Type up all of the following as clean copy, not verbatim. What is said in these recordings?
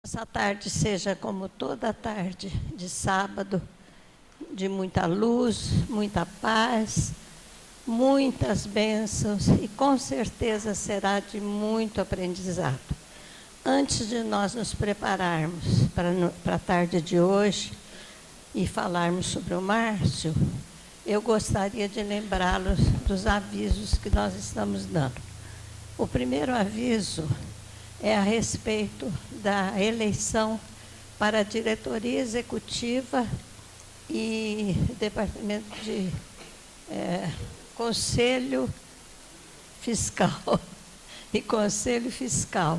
Essa tarde seja como toda tarde de sábado, de muita luz, muita paz, muitas bênçãos e com certeza será de muito aprendizado. Antes de nós nos prepararmos para a tarde de hoje e falarmos sobre o Márcio, eu gostaria de lembrá-los dos avisos que nós estamos dando. O primeiro aviso é a respeito da eleição para a diretoria executiva e departamento de conselho fiscal e conselho fiscal.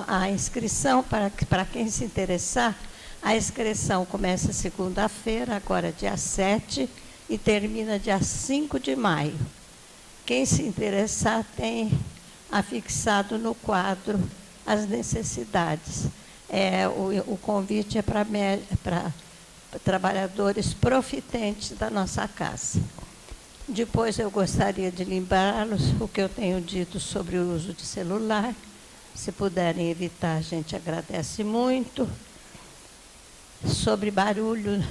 A inscrição, para quem se interessar, a inscrição começa segunda-feira, agora dia 7, e termina dia 5 de maio. Quem se interessar tem afixado no quadro as necessidades. O convite é para trabalhadores profitentes da nossa casa. Depois eu gostaria de lembrá-los o que eu tenho dito sobre o uso de celular. Se puderem evitar, a gente agradece muito. Sobre barulho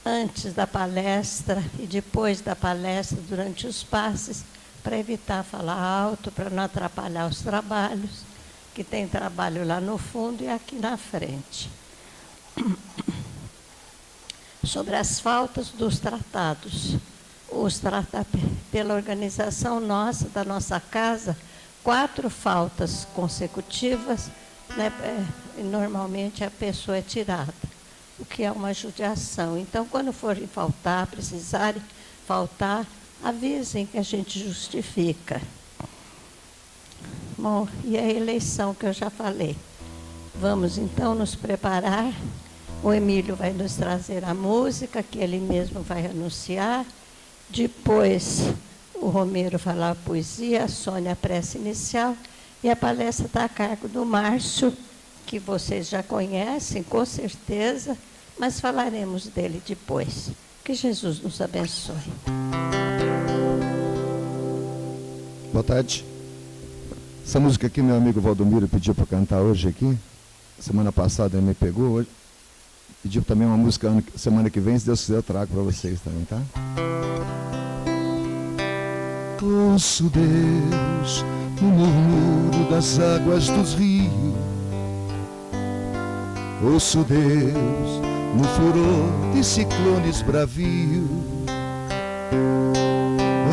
antes da palestra e depois da palestra, durante os passes, para evitar falar alto, para não atrapalhar os trabalhos, que tem trabalho lá no fundo e aqui na frente. Sobre as faltas dos tratados. Pela organização nossa, da nossa casa, 4 faltas consecutivas, né, normalmente a pessoa é tirada, o que é uma judiação. Então, quando forem faltar, precisarem faltar, avisem que a gente justifica. Bom, e a eleição que eu já falei. Vamos, então, nos preparar. O Emílio vai nos trazer a música, que ele mesmo vai anunciar. Depois, o Romero vai falar a poesia, a Sônia a prece inicial. E a palestra está a cargo do Márcio, que vocês já conhecem, com certeza, mas falaremos dele depois. Que Jesus nos abençoe. Boa tarde. Essa música aqui, meu amigo Valdomiro pediu para cantar hoje aqui. Semana passada ele me pegou, hoje pediu também uma música semana que vem, se Deus quiser eu trago para vocês também, tá? Ouço Deus no murmúrio das águas dos rios. Ouço Deus no furor de ciclones bravios.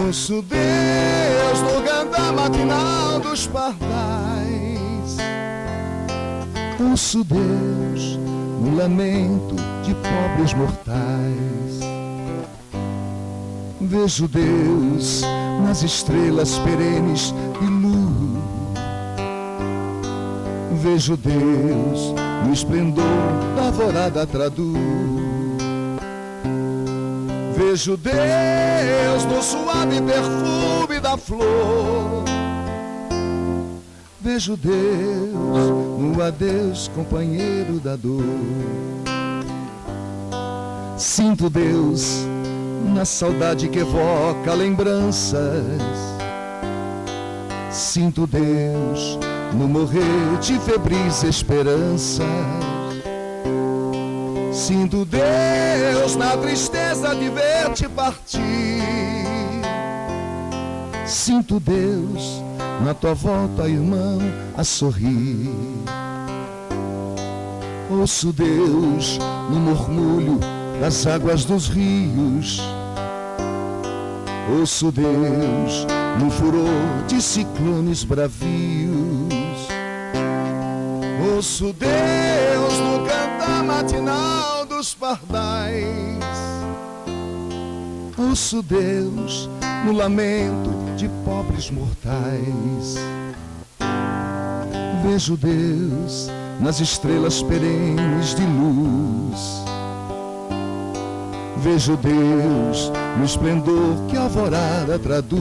Ouço Deus no cantar matinal dos pardais. Ouço Deus no lamento de pobres mortais. Vejo Deus nas estrelas perenes de luz. Vejo Deus no esplendor da alvorada traduz. Vejo Deus no suave perfume da flor. Vejo Deus no adeus companheiro da dor. Sinto Deus na saudade que evoca lembranças. Sinto Deus no morrer de febris esperanças. Sinto Deus na tristeza de ver-te partir. Sinto Deus na tua volta, irmão, a sorrir. Ouço Deus no murmúrio das águas dos rios. Ouço Deus no furor de ciclones bravios. Ouço Deus no cantar matinal dos pardais. Ouço Deus no lamento de pobres mortais. Vejo Deus nas estrelas perenes de luz. Vejo Deus no esplendor que a alvorada traduz.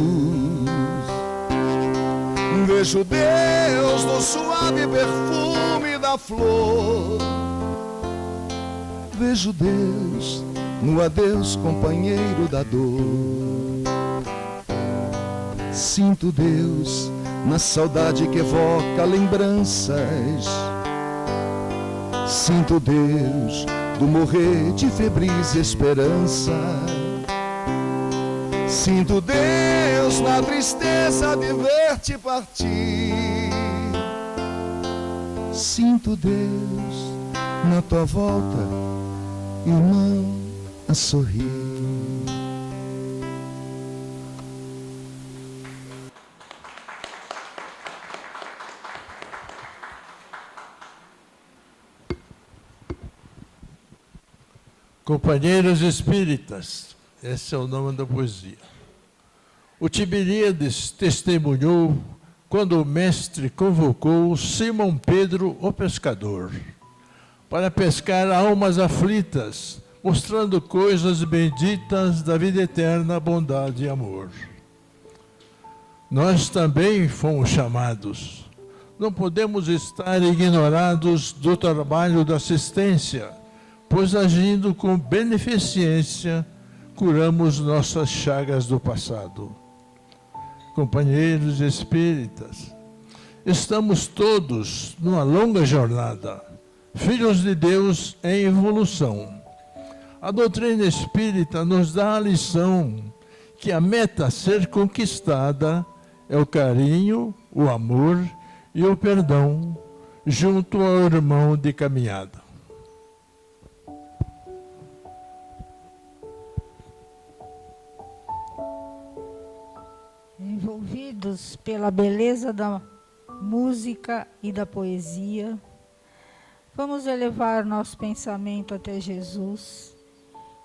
Vejo Deus no suave perfume da flor. Vejo Deus no adeus companheiro da dor. Sinto Deus na saudade que evoca lembranças. Sinto, Deus, do morrer de febris esperança. Sinto, Deus, na tristeza de ver-te partir. Sinto, Deus, na tua volta, irmão, a sorrir. Companheiros espíritas, esse é o nome da poesia. O Tiberíades testemunhou quando o mestre convocou Simão Pedro, o pescador, para pescar almas aflitas, mostrando coisas benditas da vida eterna, bondade e amor. Nós também fomos chamados. Não podemos estar ignorados do trabalho da assistência, pois agindo com beneficência, curamos nossas chagas do passado. Companheiros espíritas, estamos todos numa longa jornada, filhos de Deus em evolução. A doutrina espírita nos dá a lição que a meta a ser conquistada é o carinho, o amor e o perdão junto ao irmão de caminhada. Envolvidos pela beleza da música e da poesia, vamos elevar nosso pensamento até Jesus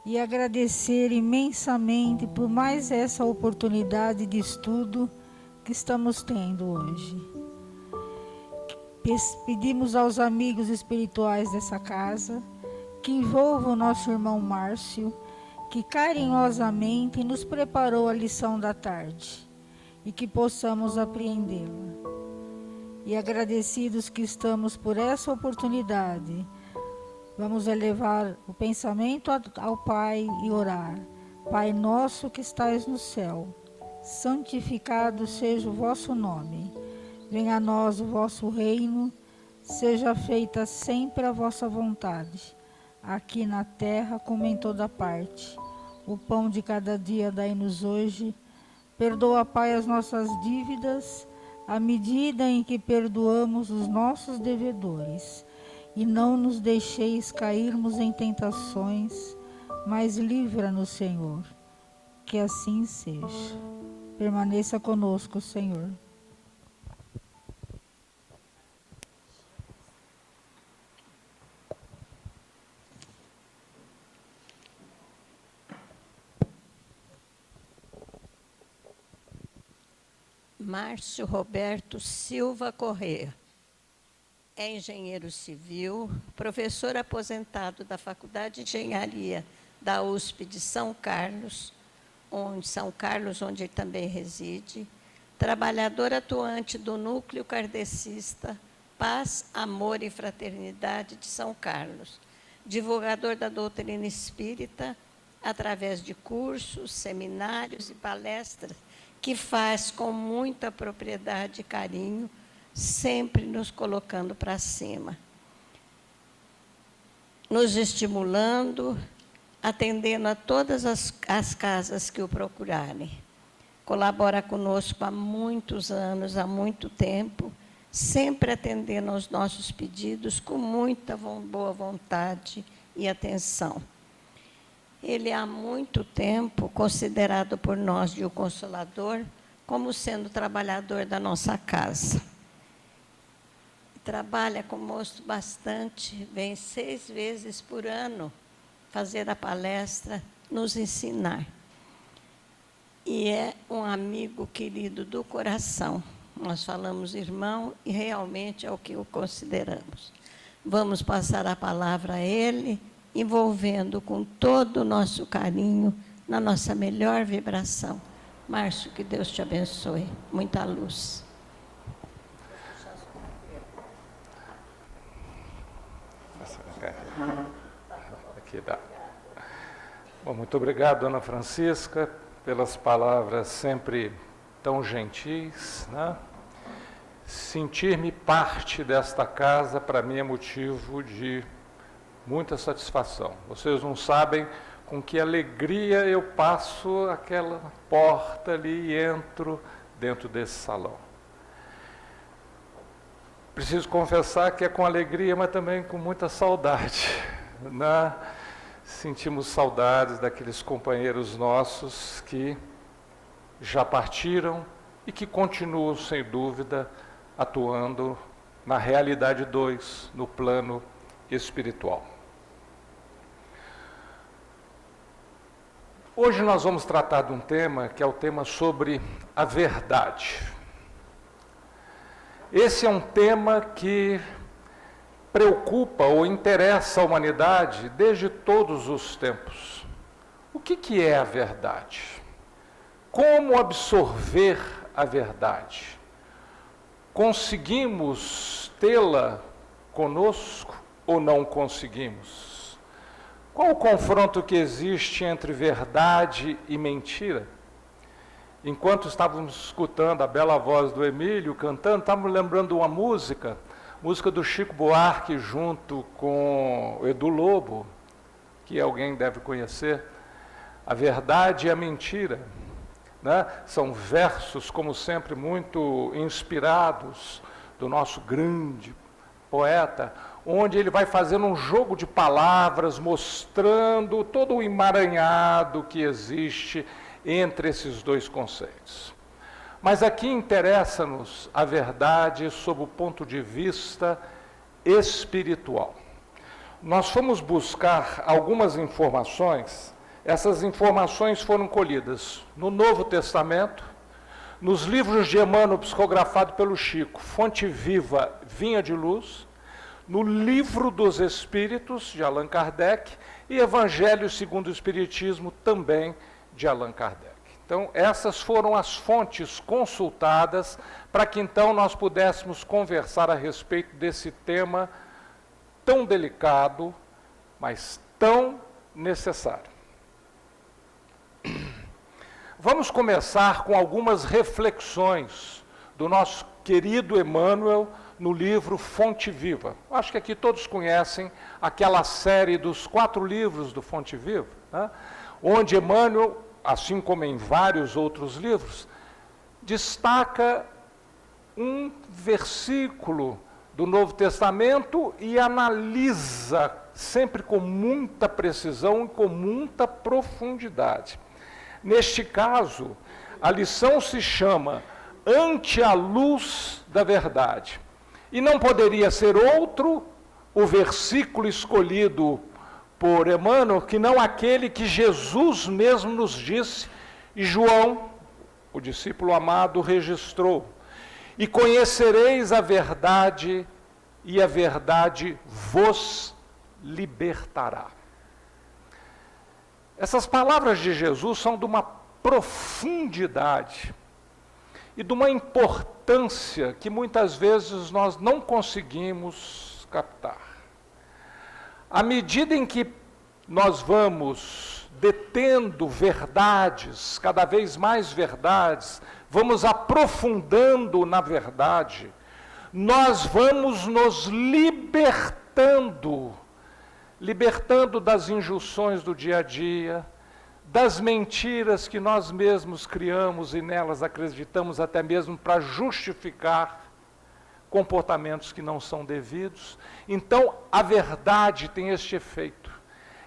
e agradecer imensamente por mais essa oportunidade de estudo que estamos tendo hoje. Pedimos aos amigos espirituais dessa casa que envolvam o nosso irmão Márcio, que carinhosamente nos preparou a lição da tarde, e que possamos apreendê-la. E agradecidos que estamos por essa oportunidade, vamos elevar o pensamento ao Pai e orar. Pai nosso que estais no céu, santificado seja o vosso nome. Venha a nós o vosso reino, seja feita sempre a vossa vontade, aqui na terra como em toda parte. O pão de cada dia dai-nos hoje. Perdoa, Pai, as nossas dívidas, à medida em que perdoamos os nossos devedores. E não nos deixeis cairmos em tentações, mas livra-nos, Senhor. Que assim seja. Permaneça conosco, Senhor. Márcio Roberto Silva Corrêa. É engenheiro civil, professor aposentado da Faculdade de Engenharia da USP de São Carlos, onde ele também reside, trabalhador atuante do Núcleo Kardecista Paz, Amor e Fraternidade de São Carlos, divulgador da doutrina espírita através de cursos, seminários e palestras, que faz com muita propriedade e carinho, sempre nos colocando para cima, nos estimulando, atendendo a todas as casas que o procurarem. Colabora conosco há muitos anos, há muito tempo, sempre atendendo aos nossos pedidos com muita boa vontade e atenção. Ele há muito tempo considerado por nós de o Consolador como sendo trabalhador da nossa casa. Trabalha conosco bastante, vem 6 vezes por ano fazer a palestra, nos ensinar. E é um amigo querido do coração. Nós falamos irmão e realmente é o que o consideramos. Vamos passar a palavra a ele, envolvendo com todo o nosso carinho, na nossa melhor vibração. Márcio, que Deus te abençoe. Muita luz. Aqui dá. Bom, muito obrigado, Dona Francisca, pelas palavras sempre tão gentis, né? sentir-me parte desta casa, para mim, é motivo de muita satisfação. Vocês não sabem com que alegria eu passo aquela porta ali e entro dentro desse salão. Preciso confessar que é com alegria, mas também com muita saudade, né? Sentimos saudades daqueles companheiros nossos que já partiram e que continuam, sem dúvida, atuando na realidade 2, no plano espiritual. Hoje nós vamos tratar de um tema que é o tema sobre a verdade. Esse é um tema que preocupa ou interessa a humanidade desde todos os tempos. O que é a verdade? Como absorver a verdade? Conseguimos tê-la conosco ou não conseguimos? Qual o confronto que existe entre verdade e mentira? Enquanto estávamos escutando a bela voz do Emílio cantando, estávamos lembrando de uma música do Chico Buarque junto com o Edu Lobo, que alguém deve conhecer, A Verdade e a Mentira. Né? São versos, como sempre, muito inspirados do nosso grande poeta, onde ele vai fazendo um jogo de palavras, mostrando todo o emaranhado que existe entre esses dois conceitos. Mas aqui interessa-nos a verdade sob o ponto de vista espiritual. Nós fomos buscar algumas informações. Essas informações foram colhidas no Novo Testamento, nos livros de Emmanuel psicografado pelo Chico, Fonte Viva, Vinha de Luz, no Livro dos Espíritos, de Allan Kardec, e Evangelho segundo o Espiritismo, também de Allan Kardec. Então, essas foram as fontes consultadas para que então nós pudéssemos conversar a respeito desse tema tão delicado, mas tão necessário. Vamos começar com algumas reflexões do nosso querido Emmanuel no livro Fonte Viva. Acho que aqui todos conhecem aquela série dos 4 livros do Fonte Viva, né? Onde Emmanuel, assim como em vários outros livros, destaca um versículo do Novo Testamento e analisa sempre com muita precisão e com muita profundidade. Neste caso, a lição se chama Ante a Luz da Verdade. E não poderia ser outro o versículo escolhido por Emmanuel, que não aquele que Jesus mesmo nos disse, e João, o discípulo amado, registrou. E conhecereis a verdade, e a verdade vos libertará. Essas palavras de Jesus são de uma profundidade e de uma importância que muitas vezes nós não conseguimos captar. À medida em que nós vamos detendo verdades, cada vez mais verdades, vamos aprofundando na verdade, nós vamos nos libertando das injunções do dia a dia, das mentiras que nós mesmos criamos e nelas acreditamos até mesmo para justificar comportamentos que não são devidos. Então, a verdade tem este efeito.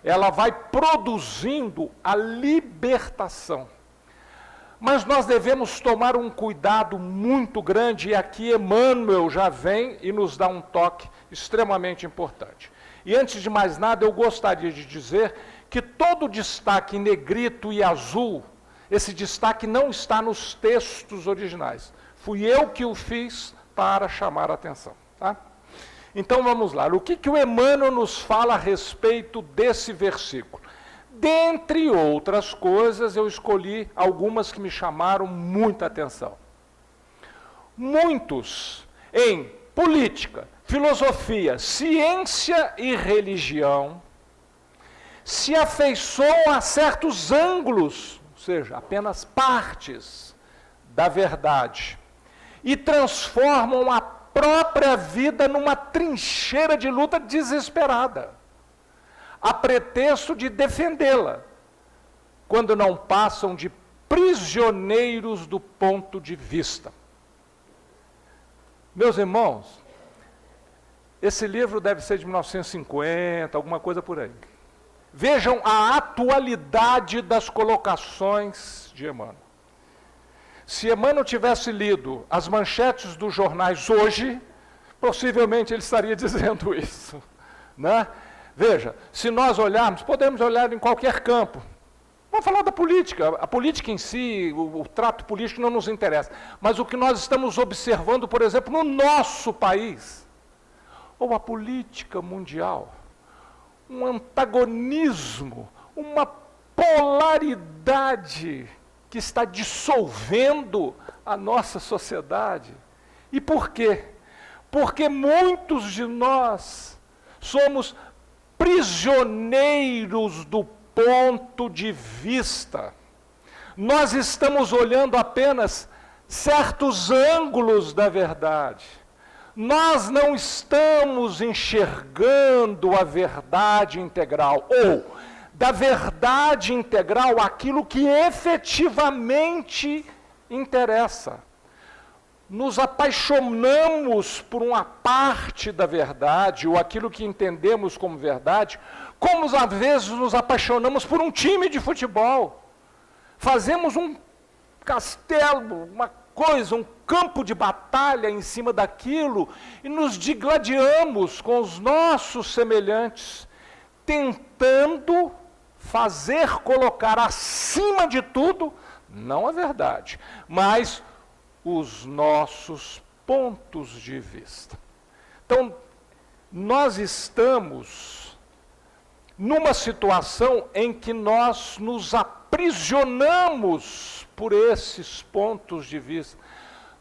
Ela vai produzindo a libertação. Mas nós devemos tomar um cuidado muito grande, e aqui Emmanuel já vem e nos dá um toque extremamente importante. E antes de mais nada, eu gostaria de dizer que todo o destaque em negrito e azul, esse destaque não está nos textos originais. Fui eu que o fiz para chamar a atenção. Tá? Então vamos lá. O que o Emmanuel nos fala a respeito desse versículo? Dentre outras coisas, eu escolhi algumas que me chamaram muita atenção. Muitos em política, filosofia, ciência e religião se afeiçoam a certos ângulos, ou seja, apenas partes da verdade, e transformam a própria vida numa trincheira de luta desesperada, a pretexto de defendê-la, quando não passam de prisioneiros do ponto de vista. Meus irmãos, esse livro deve ser de 1950, alguma coisa por aí. Vejam a atualidade das colocações de Emmanuel. Se Emmanuel tivesse lido as manchetes dos jornais hoje, possivelmente ele estaria dizendo isso, né? Veja, se nós olharmos, podemos olhar em qualquer campo. Vamos falar da política. A política em si, o trato político não nos interessa. Mas o que nós estamos observando, por exemplo, no nosso país, ou a política mundial, um antagonismo, uma polaridade que está dissolvendo a nossa sociedade. E por quê? Porque muitos de nós somos prisioneiros do ponto de vista. Nós estamos olhando apenas certos ângulos da verdade. Nós não estamos enxergando a verdade integral, ou da verdade integral aquilo que efetivamente interessa. Nos apaixonamos por uma parte da verdade, ou aquilo que entendemos como verdade, como às vezes nos apaixonamos por um time de futebol. Fazemos um castelo, uma coisa, um campo de batalha em cima daquilo, e nos digladiamos com os nossos semelhantes, tentando colocar acima de tudo, não a verdade, mas os nossos pontos de vista. Então, nós estamos numa situação em que nós nos aprisionamos por esses pontos de vista.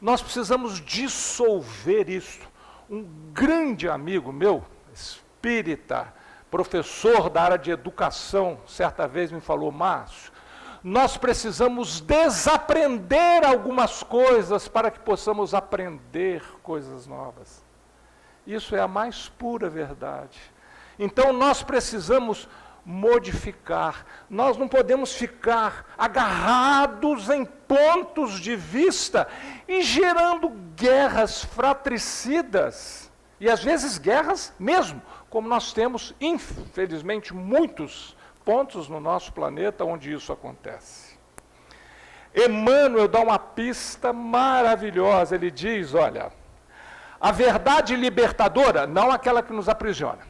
Nós precisamos dissolver isso. Um grande amigo meu, espírita, professor da área de educação, certa vez me falou: Márcio, nós precisamos desaprender algumas coisas para que possamos aprender coisas novas. Isso é a mais pura verdade. Então nós precisamos modificar. Nós não podemos ficar agarrados em pontos de vista e gerando guerras fratricidas. E às vezes guerras mesmo, como nós temos, infelizmente, muitos pontos no nosso planeta onde isso acontece. Emmanuel dá uma pista maravilhosa. Ele diz, olha, a verdade libertadora, não aquela que nos aprisiona.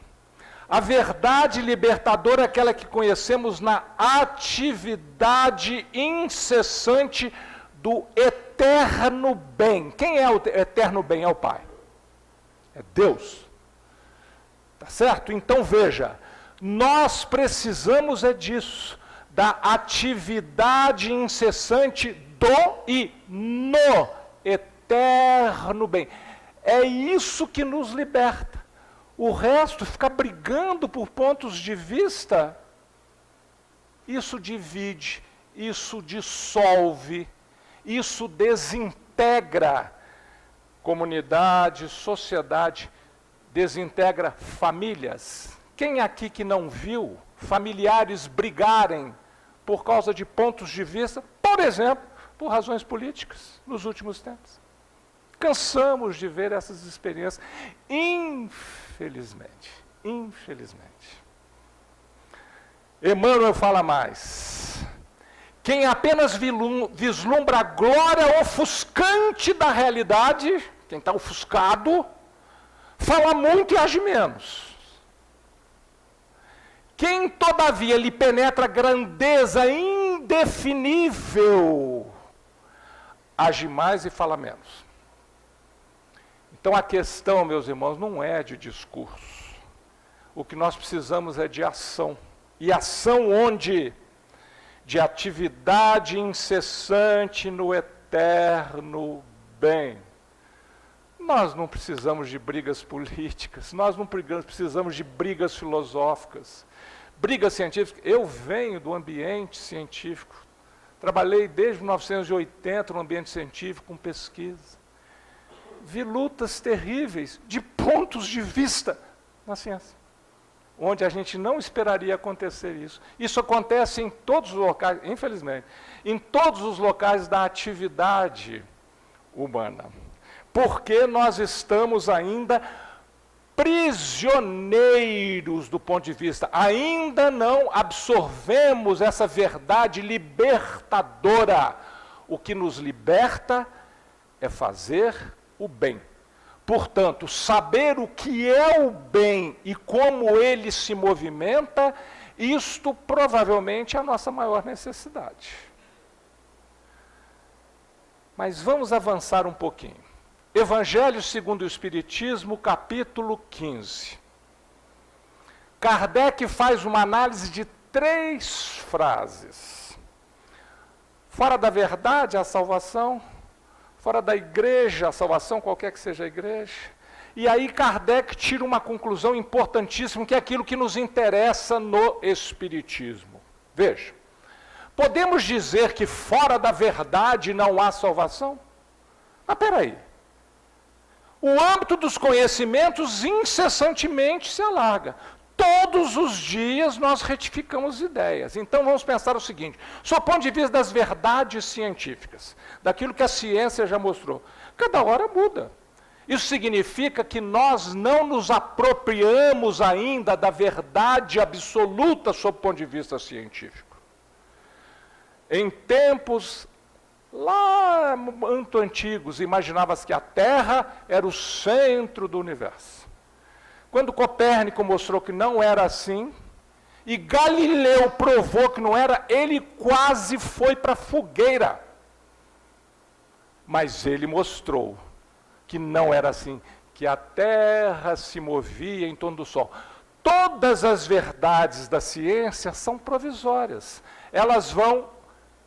A verdade libertadora é aquela que conhecemos na atividade incessante do eterno bem. Quem é o eterno bem? É o Pai. É Deus. Tá certo? Então veja, nós precisamos disso, da atividade incessante do e no eterno bem. É isso que nos liberta. O resto, ficar brigando por pontos de vista, isso divide, isso dissolve, isso desintegra comunidade, sociedade, desintegra famílias. Quem aqui que não viu familiares brigarem por causa de pontos de vista, por exemplo, por razões políticas, nos últimos tempos? Cansamos de ver essas experiências, infelizmente. Emmanuel fala mais. Quem apenas vislumbra a glória ofuscante da realidade, quem está ofuscado, fala muito e age menos. Quem, todavia, lhe penetra a grandeza indefinível, age mais e fala menos. Então a questão, meus irmãos, não é de discurso. O que nós precisamos é de ação. E ação onde? De atividade incessante no eterno bem. Nós não precisamos de brigas políticas, nós não precisamos de brigas filosóficas, brigas científicas. Eu venho do ambiente científico, trabalhei desde 1980 no ambiente científico com pesquisa. vi lutas terríveis de pontos de vista na ciência, onde a gente não esperaria acontecer isso. Isso acontece em todos os locais, infelizmente, em todos os locais da atividade humana. Porque nós estamos ainda prisioneiros do ponto de vista, ainda não absorvemos essa verdade libertadora. O que nos liberta é fazer o bem. Portanto, saber o que é o bem e como ele se movimenta, isto provavelmente é a nossa maior necessidade. Mas vamos avançar um pouquinho. Evangelho segundo o Espiritismo, capítulo 15. Kardec faz uma análise de 3 frases. Fora da verdade, a salvação. Fora da igreja, a salvação, qualquer que seja a igreja. E aí Kardec tira uma conclusão importantíssima, que é aquilo que nos interessa no Espiritismo. Veja, podemos dizer que fora da verdade não há salvação? Mas peraí. O âmbito dos conhecimentos incessantemente se alarga. Todos os dias nós retificamos ideias. Então vamos pensar o seguinte, sob o ponto de vista das verdades científicas, daquilo que a ciência já mostrou, cada hora muda. Isso significa que nós não nos apropriamos ainda da verdade absoluta sob o ponto de vista científico. Em tempos lá muito antigos, imaginava-se que a Terra era o centro do universo. Quando Copérnico mostrou que não era assim, e Galileu provou que não era, ele quase foi para a fogueira. Mas ele mostrou que não era assim, que a Terra se movia em torno do Sol. Todas as verdades da ciência são provisórias. Elas vão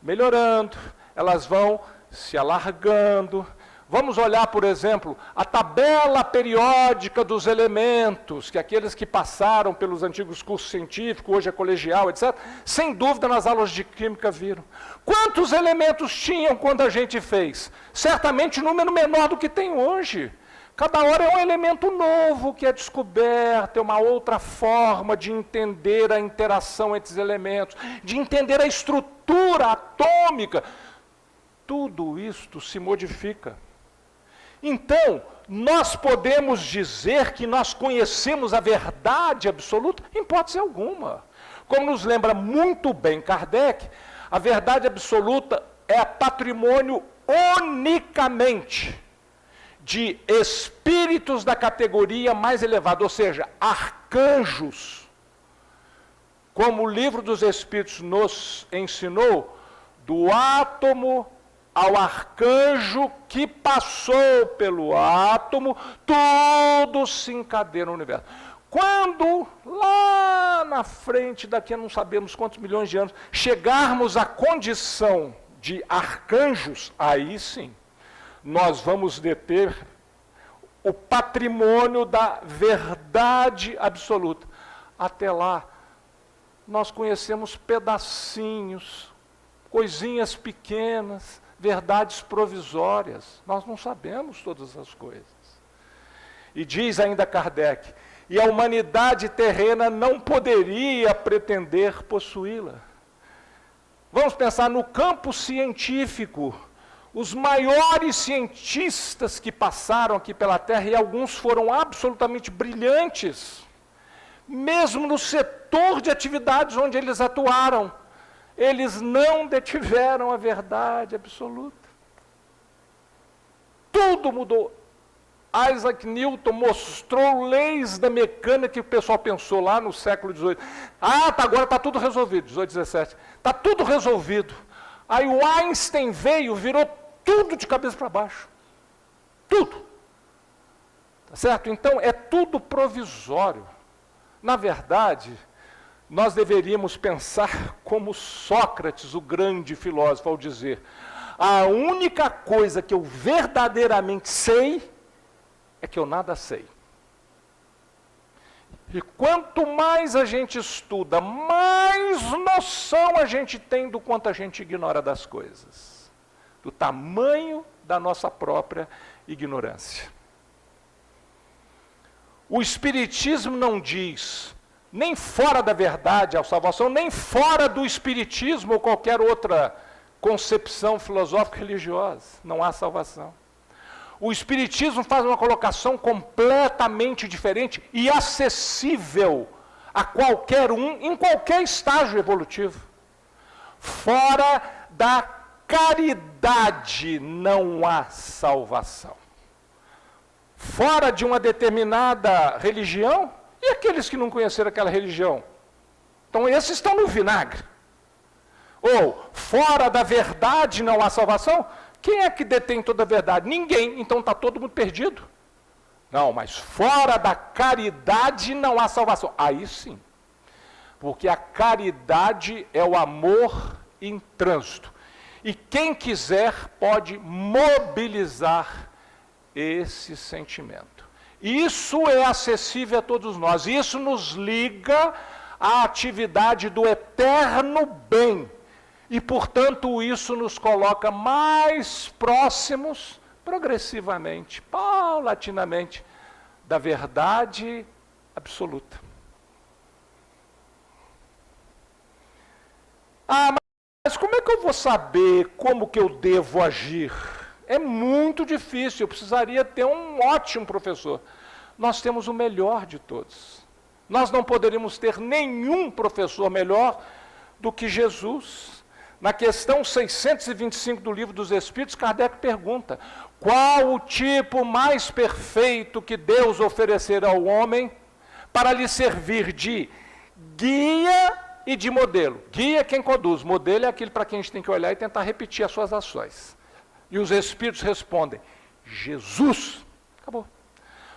melhorando, elas vão se alargando. Vamos olhar, por exemplo, a tabela periódica dos elementos, que aqueles que passaram pelos antigos cursos científicos, hoje é colegial, etc., sem dúvida nas aulas de química viram. Quantos elementos tinham quando a gente fez? Certamente um número menor do que tem hoje. Cada hora é um elemento novo que é descoberto, é uma outra forma de entender a interação entre os elementos, de entender a estrutura atômica. Tudo isto se modifica. Então, nós podemos dizer que nós conhecemos a verdade absoluta? Em hipótese alguma. Como nos lembra muito bem Kardec, a verdade absoluta é patrimônio unicamente de espíritos da categoria mais elevada, ou seja, arcanjos. Como o livro dos Espíritos nos ensinou, do átomo ao arcanjo que passou pelo átomo, tudo se encadeia no universo. Quando, lá na frente, daqui a não sabemos quantos milhões de anos, chegarmos à condição de arcanjos, aí sim, nós vamos deter o patrimônio da verdade absoluta. Até lá, nós conhecemos pedacinhos, coisinhas pequenas, verdades provisórias. Nós não sabemos todas as coisas. E diz ainda Kardec, e a humanidade terrena não poderia pretender possuí-la. Vamos pensar no campo científico. Os maiores cientistas que passaram aqui pela Terra, e alguns foram absolutamente brilhantes, mesmo no setor de atividades onde eles atuaram, eles não detiveram a verdade absoluta. Tudo mudou. Isaac Newton mostrou leis da mecânica que o pessoal pensou lá no século XVIII. Agora está tudo resolvido, 18, 17. Está tudo resolvido. Aí o Einstein veio, virou tudo de cabeça para baixo. Tudo. Tá certo? Então, é tudo provisório. Na verdade, nós deveríamos pensar como Sócrates, o grande filósofo, ao dizer: a única coisa que eu verdadeiramente sei é que eu nada sei. E quanto mais a gente estuda, mais noção a gente tem do quanto a gente ignora das coisas. Do tamanho da nossa própria ignorância. O Espiritismo não diz, nem fora da verdade a salvação, nem fora do Espiritismo ou qualquer outra concepção filosófica religiosa, não há salvação. O Espiritismo faz uma colocação completamente diferente e acessível a qualquer um, em qualquer estágio evolutivo. Fora da caridade não há salvação. Fora de uma determinada religião, e aqueles que não conheceram aquela religião? Então esses estão no vinagre. Ou, fora da verdade não há salvação? Quem é que detém toda a verdade? Ninguém, então está todo mundo perdido. Não, mas fora da caridade não há salvação. Aí sim. Porque a caridade é o amor em trânsito. E quem quiser pode mobilizar esse sentimento. Isso é acessível a todos nós. Isso nos liga à atividade do eterno bem. E, portanto, isso nos coloca mais próximos, progressivamente, paulatinamente, da verdade absoluta. Ah, mas como é que eu vou saber como que eu devo agir? É muito difícil, eu precisaria ter um ótimo professor. Nós temos o melhor de todos. Nós não poderíamos ter nenhum professor melhor do que Jesus. Na questão 625 do Livro dos Espíritos, Kardec pergunta: qual o tipo mais perfeito que Deus oferecerá ao homem para lhe servir de guia e de modelo? Guia é quem conduz, modelo é aquele para quem a gente tem que olhar e tentar repetir as suas ações. E os Espíritos respondem: Jesus. Acabou.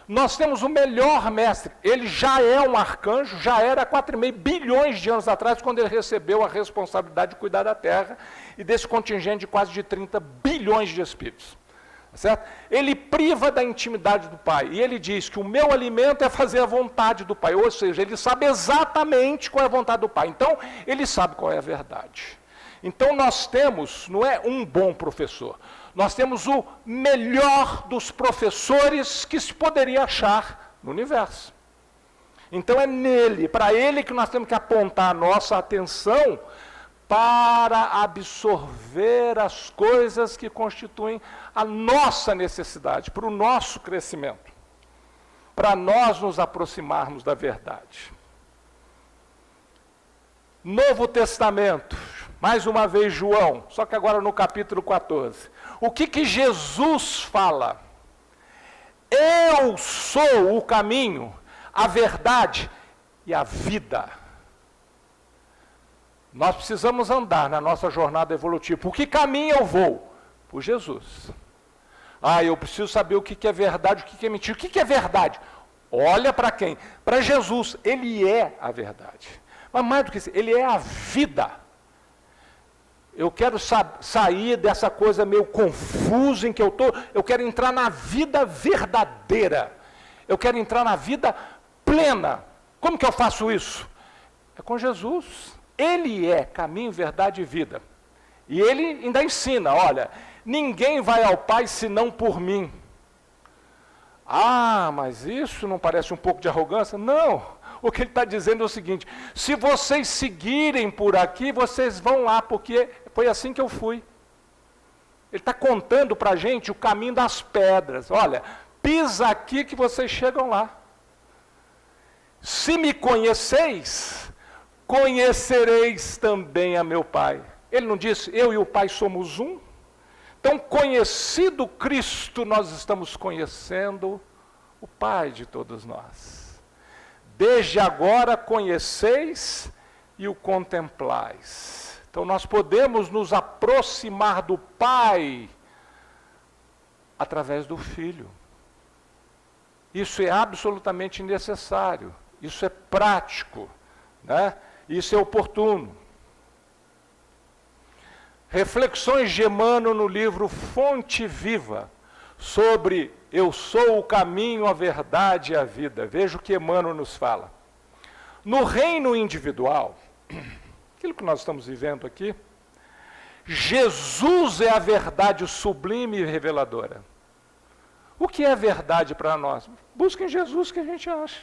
Nós temos o melhor mestre, ele já é um arcanjo, já era há 4,5 bilhões de anos atrás, quando ele recebeu a responsabilidade de cuidar da Terra e desse contingente de quase de 30 bilhões de espíritos. Certo? Ele priva da intimidade do Pai, e ele diz que o meu alimento é fazer a vontade do Pai, ou seja, ele sabe exatamente qual é a vontade do Pai, então ele sabe qual é a verdade. Então nós temos, não é um bom professor, nós temos o melhor dos professores que se poderia achar no universo. Então é nele, para ele que nós temos que apontar a nossa atenção para absorver as coisas que constituem a nossa necessidade, para o nosso crescimento, para nós nos aproximarmos da verdade. Novo Testamento, mais uma vez João, só que agora no capítulo 14. O que Jesus fala? Eu sou o caminho, a verdade e a vida. Nós precisamos andar na nossa jornada evolutiva. Por que caminho eu vou? Por Jesus. Ah, eu preciso saber o que é verdade, o que é mentira. O que é verdade? Olha para quem? Para Jesus. Ele é a verdade. Mas mais do que isso, ele é a vida. Eu quero sair dessa coisa meio confusa em que eu estou. Eu quero entrar na vida verdadeira. Eu quero entrar na vida plena. Como que eu faço isso? É com Jesus. Ele é caminho, verdade e vida. E ele ainda ensina, olha, ninguém vai ao Pai senão por mim. Ah, mas isso não parece um pouco de arrogância? Não. O que ele está dizendo é o seguinte: se vocês seguirem por aqui, vocês vão lá, porque foi assim que eu fui. Ele está contando para a gente o caminho das pedras. Olha, pisa aqui que vocês chegam lá. Se me conheceis, conhecereis também a meu Pai. Ele não disse, eu e o Pai somos um? Então, conhecido Cristo, nós estamos conhecendo o Pai de todos nós. Desde agora conheceis e o contemplais. Então nós podemos nos aproximar do Pai através do Filho. Isso é absolutamente necessário, isso é prático, né? Isso é oportuno. Reflexões de Emmanuel no livro Fonte Viva, sobre eu sou o caminho, a verdade e a vida. Veja o que Emmanuel nos fala. No reino individual, aquilo que nós estamos vivendo aqui, Jesus é a verdade sublime e reveladora. O que é verdade para nós? Busquem Jesus que a gente acha.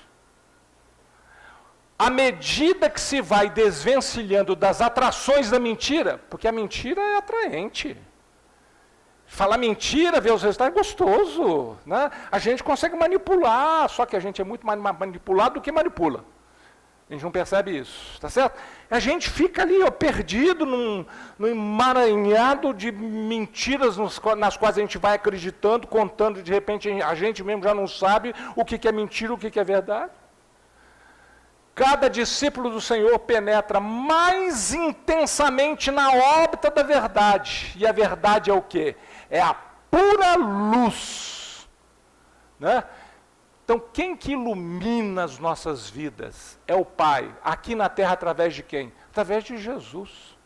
À medida que se vai desvencilhando das atrações da mentira, porque a mentira é atraente. Falar mentira, ver os resultados é gostoso, né? A gente consegue manipular, só que a gente é muito mais manipulado do que manipula. A gente não percebe isso, tá certo? A gente fica ali, ó, perdido num emaranhado de mentiras nas quais a gente vai acreditando, contando, e de repente a gente mesmo já não sabe o que é mentira, o que é verdade. Cada discípulo do Senhor penetra mais intensamente na órbita da verdade. E a verdade é o quê? É a pura luz, né? Então, quem que ilumina as nossas vidas? É o Pai. Aqui na terra, através de quem? Através de Jesus.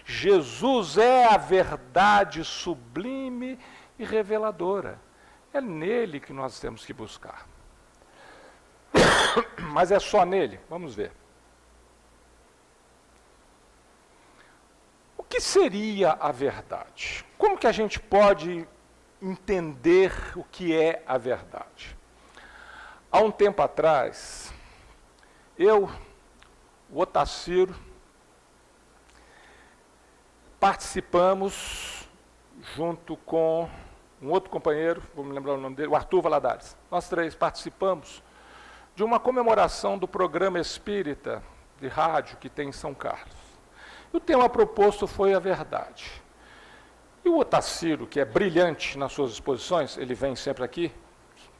Jesus é a verdade sublime e reveladora. É nele que nós temos que buscar. Mas é só nele? Vamos ver. O que seria a verdade? Como que a gente pode entender o que é a verdade? Há um tempo atrás, eu, o Otacílio, participamos, junto com um outro companheiro, vou me lembrar o nome dele, o Arthur Valadares. Nós três participamos de uma comemoração do programa espírita de rádio que tem em São Carlos. E o tema proposto foi a verdade. E o Otacílio, que é brilhante nas suas exposições, ele vem sempre aqui,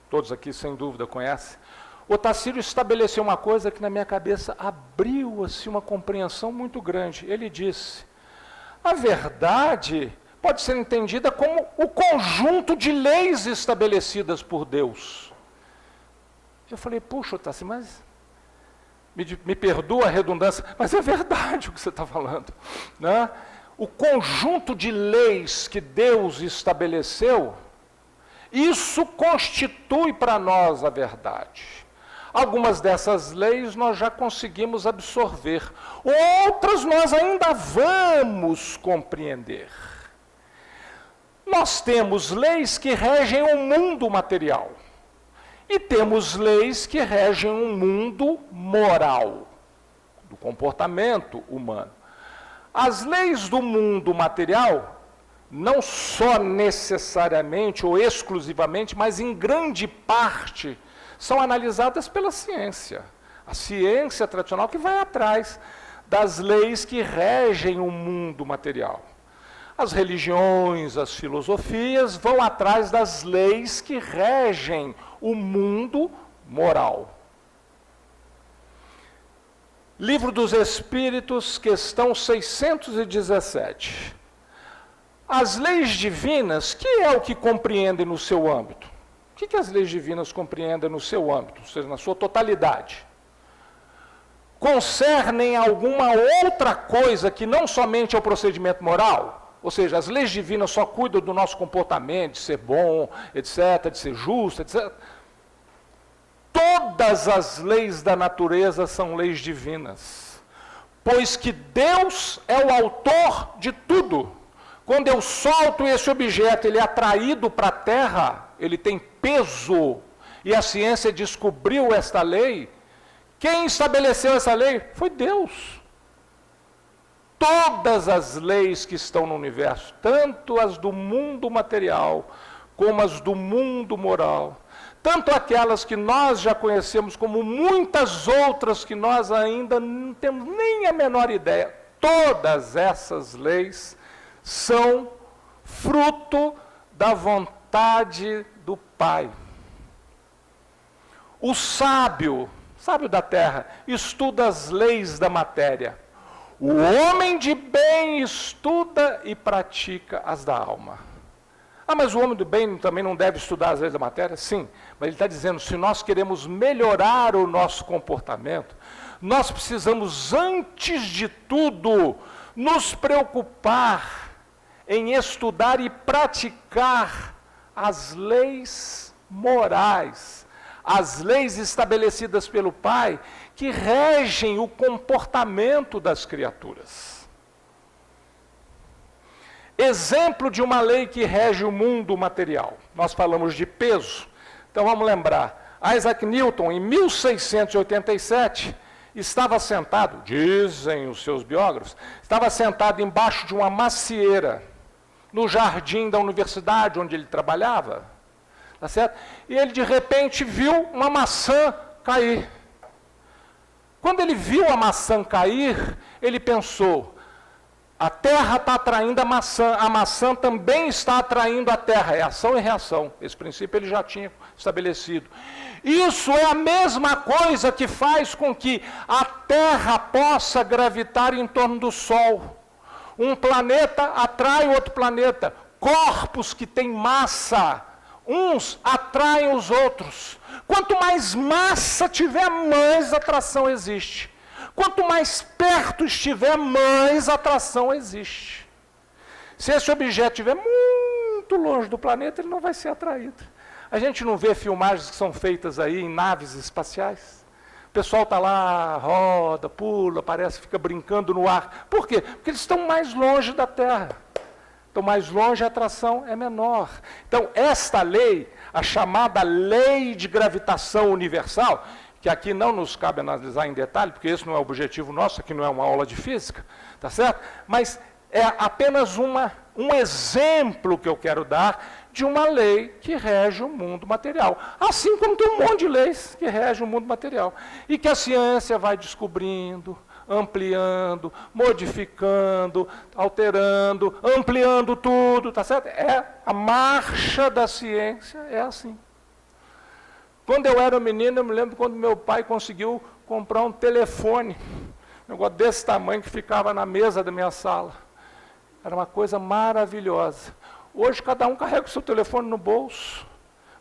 todos aqui sem dúvida conhecem, o Otacílio estabeleceu uma coisa que na minha cabeça abriu assim, uma compreensão muito grande. Ele disse, a verdade pode ser entendida como o conjunto de leis estabelecidas por Deus. Eu falei, puxa, Otacílio, mas me perdoa a redundância, mas é verdade o que você está falando, né? O conjunto de leis que Deus estabeleceu, isso constitui para nós a verdade. Algumas dessas leis nós já conseguimos absorver, outras nós ainda vamos compreender. Nós temos leis que regem o mundo material e temos leis que regem um mundo moral, do comportamento humano. As leis do mundo material, não só necessariamente ou exclusivamente, mas em grande parte, são analisadas pela ciência. A ciência tradicional que vai atrás das leis que regem o mundo material. As religiões, as filosofias vão atrás das leis que regem o mundo moral. Livro dos Espíritos, questão 617. As leis divinas, que é o que compreendem no seu âmbito? O que as leis divinas compreendem no seu âmbito, ou seja, na sua totalidade? Concernem alguma outra coisa que não somente é o procedimento moral? Ou seja, as leis divinas só cuidam do nosso comportamento, de ser bom, etc., de ser justo, etc. Todas as leis da natureza são leis divinas, pois que Deus é o autor de tudo. Quando eu solto esse objeto, ele é atraído para a Terra, ele tem peso, e a ciência descobriu esta lei. Quem estabeleceu essa lei? Foi Deus. Todas as leis que estão no universo, tanto as do mundo material, como as do mundo moral, tanto aquelas que nós já conhecemos, como muitas outras que nós ainda não temos nem a menor ideia, todas essas leis são fruto da vontade do Pai. O sábio da terra, estuda as leis da matéria. O homem de bem estuda e pratica as da alma. Ah, mas o homem do bem também não deve estudar as leis da matéria? Sim, mas ele está dizendo, se nós queremos melhorar o nosso comportamento, nós precisamos, antes de tudo, nos preocupar em estudar e praticar as leis morais, as leis estabelecidas pelo Pai, que regem o comportamento das criaturas. exemplo de uma lei que rege o mundo material. Nós falamos de peso. Então vamos lembrar, Isaac Newton, em 1687, estava sentado, dizem os seus biógrafos, estava sentado embaixo de uma macieira, no jardim da universidade onde ele trabalhava, tá certo? E ele de repente viu uma maçã cair. Quando ele viu a maçã cair, ele pensou, a terra está atraindo a maçã também está atraindo a terra. É ação e reação. Esse princípio ele já tinha estabelecido. Isso é a mesma coisa que faz com que a terra possa gravitar em torno do Sol. Um planeta atrai outro planeta. Corpos que têm massa, uns atraem os outros. Quanto mais massa tiver, mais atração existe. Quanto mais perto estiver, mais atração existe. Se esse objeto estiver muito longe do planeta, ele não vai ser atraído. A gente não vê filmagens que são feitas aí em naves espaciais? O pessoal está lá, roda, pula, parece, fica brincando no ar. Por quê? Porque eles estão mais longe da Terra. Estão mais longe, a atração é menor. Então, esta lei, a chamada lei de gravitação universal, que aqui não nos cabe analisar em detalhe, porque esse não é o objetivo nosso, aqui não é uma aula de física, tá certo? Mas é apenas um exemplo que eu quero dar de uma lei que rege o mundo material. Assim como tem um monte de leis que regem o mundo material. E que a ciência vai descobrindo, ampliando, modificando, alterando, ampliando tudo, tá certo? A marcha da ciência é assim. Quando eu era menino, eu me lembro quando meu pai conseguiu comprar um telefone, um negócio desse tamanho que ficava na mesa da minha sala. Era uma coisa maravilhosa. Hoje, cada um carrega o seu telefone no bolso.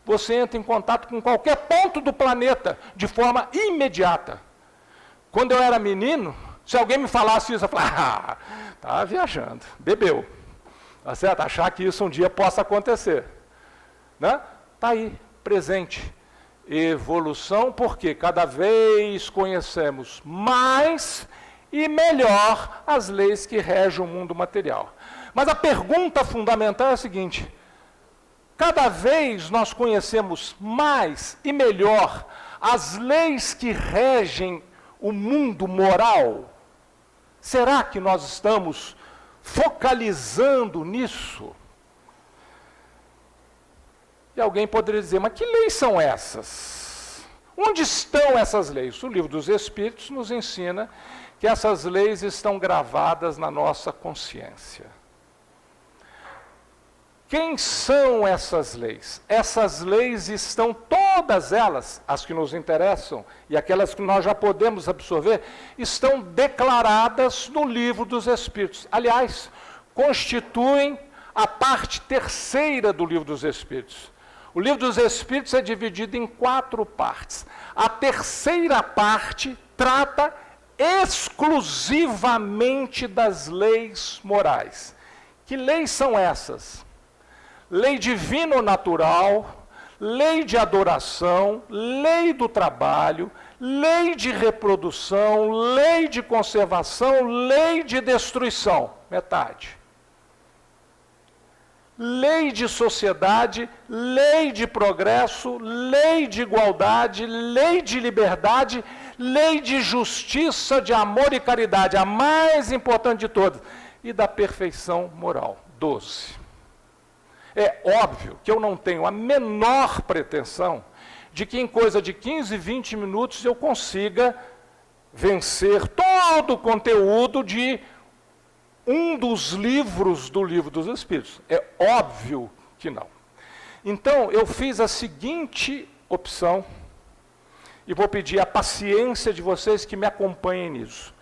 Você entra em contato com qualquer ponto do planeta de forma imediata. Quando eu era menino, se alguém me falasse isso, eu falava, tá viajando, bebeu. Tá certo? Achar que isso um dia possa acontecer. Né? Tá aí, presente. Evolução, porque cada vez conhecemos mais e melhor as leis que regem o mundo material. Mas a pergunta fundamental é a seguinte: cada vez nós conhecemos mais e melhor as leis que regem o mundo moral? Será que nós estamos focalizando nisso? E alguém poderia dizer, mas que leis são essas? Onde estão essas leis? O Livro dos Espíritos nos ensina que essas leis estão gravadas na nossa consciência. Quem são essas leis? Essas leis estão, todas elas, as que nos interessam e aquelas que nós já podemos absorver, estão declaradas no Livro dos Espíritos. Aliás, constituem a parte terceira do Livro dos Espíritos. O Livro dos Espíritos é dividido em 4 partes. A terceira parte trata exclusivamente das leis morais. Que leis são essas? Lei divino-natural, lei de adoração, lei do trabalho, lei de reprodução, lei de conservação, lei de destruição. Metade. Lei de sociedade, lei de progresso, lei de igualdade, lei de liberdade, lei de justiça, de amor e caridade, a mais importante de todas, e da perfeição moral. 12. É óbvio que eu não tenho a menor pretensão de que em coisa de 15, 20 minutos eu consiga vencer todo o conteúdo de um dos livros do Livro dos Espíritos. É óbvio que não. Então, eu fiz a seguinte opção, e vou pedir a paciência de vocês que me acompanhem nisso.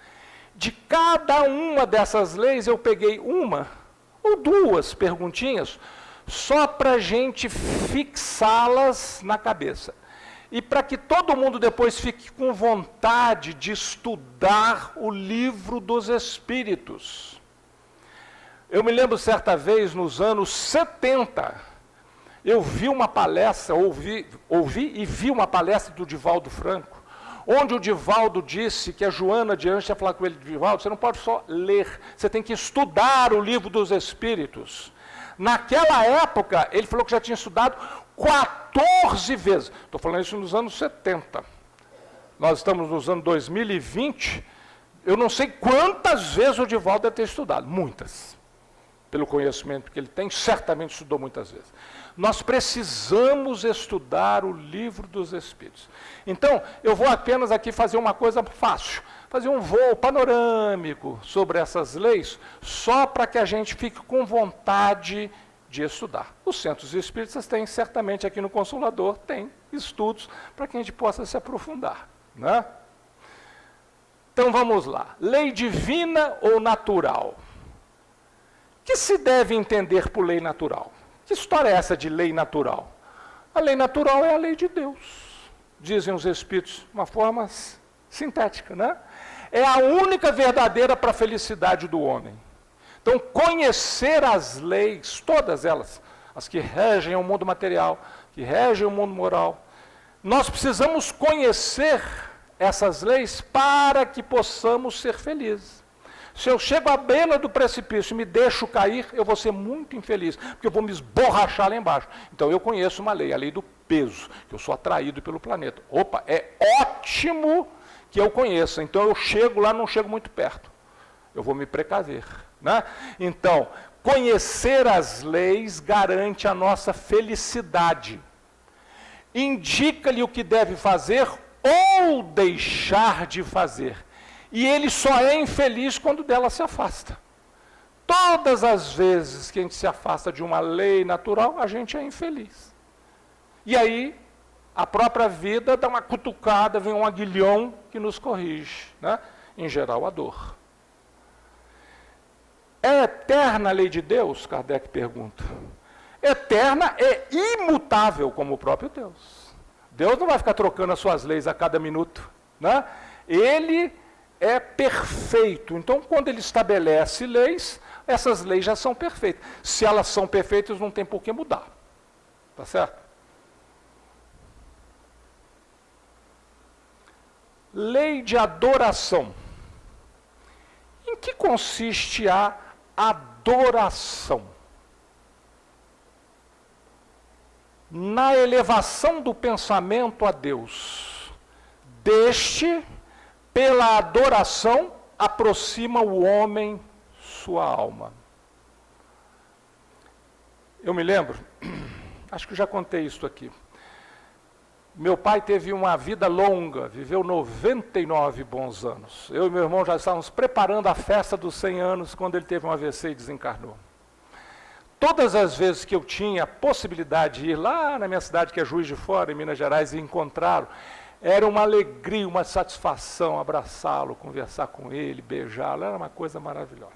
De cada uma dessas leis, eu peguei uma ou 2 perguntinhas, só para a gente fixá-las na cabeça. E para que todo mundo depois fique com vontade de estudar o Livro dos Espíritos. Eu me lembro certa vez, nos anos 70, eu vi uma palestra, ouvi e vi uma palestra do Divaldo Franco, onde o Divaldo disse que a Joana de Anjos tinha falado com ele, Divaldo, você não pode só ler, você tem que estudar o livro dos Espíritos. Naquela época, ele falou que já tinha estudado 14 vezes. Estou falando isso nos anos 70. Nós estamos nos anos 2020, eu não sei quantas vezes o Divaldo deve ter estudado, muitas. Pelo conhecimento que ele tem, certamente estudou muitas vezes. Nós precisamos estudar o livro dos Espíritos. Então, eu vou apenas aqui fazer uma coisa fácil, fazer um voo panorâmico sobre essas leis, só para que a gente fique com vontade de estudar. Os centros espíritas têm, certamente aqui no Consolador, tem estudos para que a gente possa se aprofundar, né? Então vamos lá. Lei divina ou natural? O que se deve entender por lei natural? Que história é essa de lei natural? A lei natural é a lei de Deus, dizem os Espíritos, de uma forma sintética, né? É a única verdadeira para a felicidade do homem. Então, conhecer as leis, todas elas, as que regem o mundo material, que regem o mundo moral, nós precisamos conhecer essas leis para que possamos ser felizes. Se eu chego à beira do precipício e me deixo cair, eu vou ser muito infeliz, porque eu vou me esborrachar lá embaixo. Então eu conheço uma lei, a lei do peso, que eu sou atraído pelo planeta. Opa, é ótimo que eu conheça, então eu chego lá, não chego muito perto. Eu vou me precaver, né? Então, conhecer as leis garante a nossa felicidade. Indica-lhe o que deve fazer ou deixar de fazer. E ele só é infeliz quando dela se afasta. Todas as vezes que a gente se afasta de uma lei natural, a gente é infeliz. E aí, a própria vida dá uma cutucada, vem um aguilhão que nos corrige, né? Em geral, a dor. É eterna a lei de Deus? Kardec pergunta. Eterna é imutável, como o próprio Deus. Deus não vai ficar trocando as suas leis a cada minuto, né? Ele é perfeito. Então, quando ele estabelece leis, essas leis já são perfeitas. Se elas são perfeitas, não tem por que mudar. Tá certo? Lei de adoração. Em que consiste a adoração? Na elevação do pensamento a Deus. Deste, pela adoração, aproxima o homem sua alma. Eu me lembro, acho que já contei isso aqui. Meu pai teve uma vida longa, viveu 99 bons anos. Eu e meu irmão já estávamos preparando a festa dos 100 anos quando ele teve um AVC e desencarnou. Todas as vezes que eu tinha a possibilidade de ir lá na minha cidade, que é Juiz de Fora, em Minas Gerais, e encontrá-lo, era uma alegria, uma satisfação abraçá-lo, conversar com ele, beijá-lo, era uma coisa maravilhosa.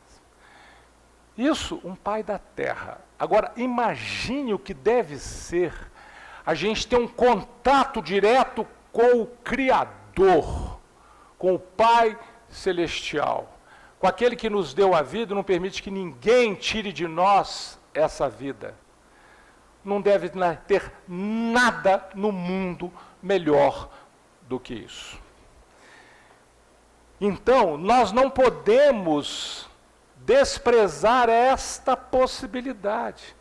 Isso, um pai da terra. Agora, imagine o que deve ser a gente ter um contato direto com o Criador, com o Pai Celestial, com aquele que nos deu a vida e não permite que ninguém tire de nós essa vida. Não deve ter nada no mundo melhor do que isso. Então, nós não podemos desprezar esta possibilidade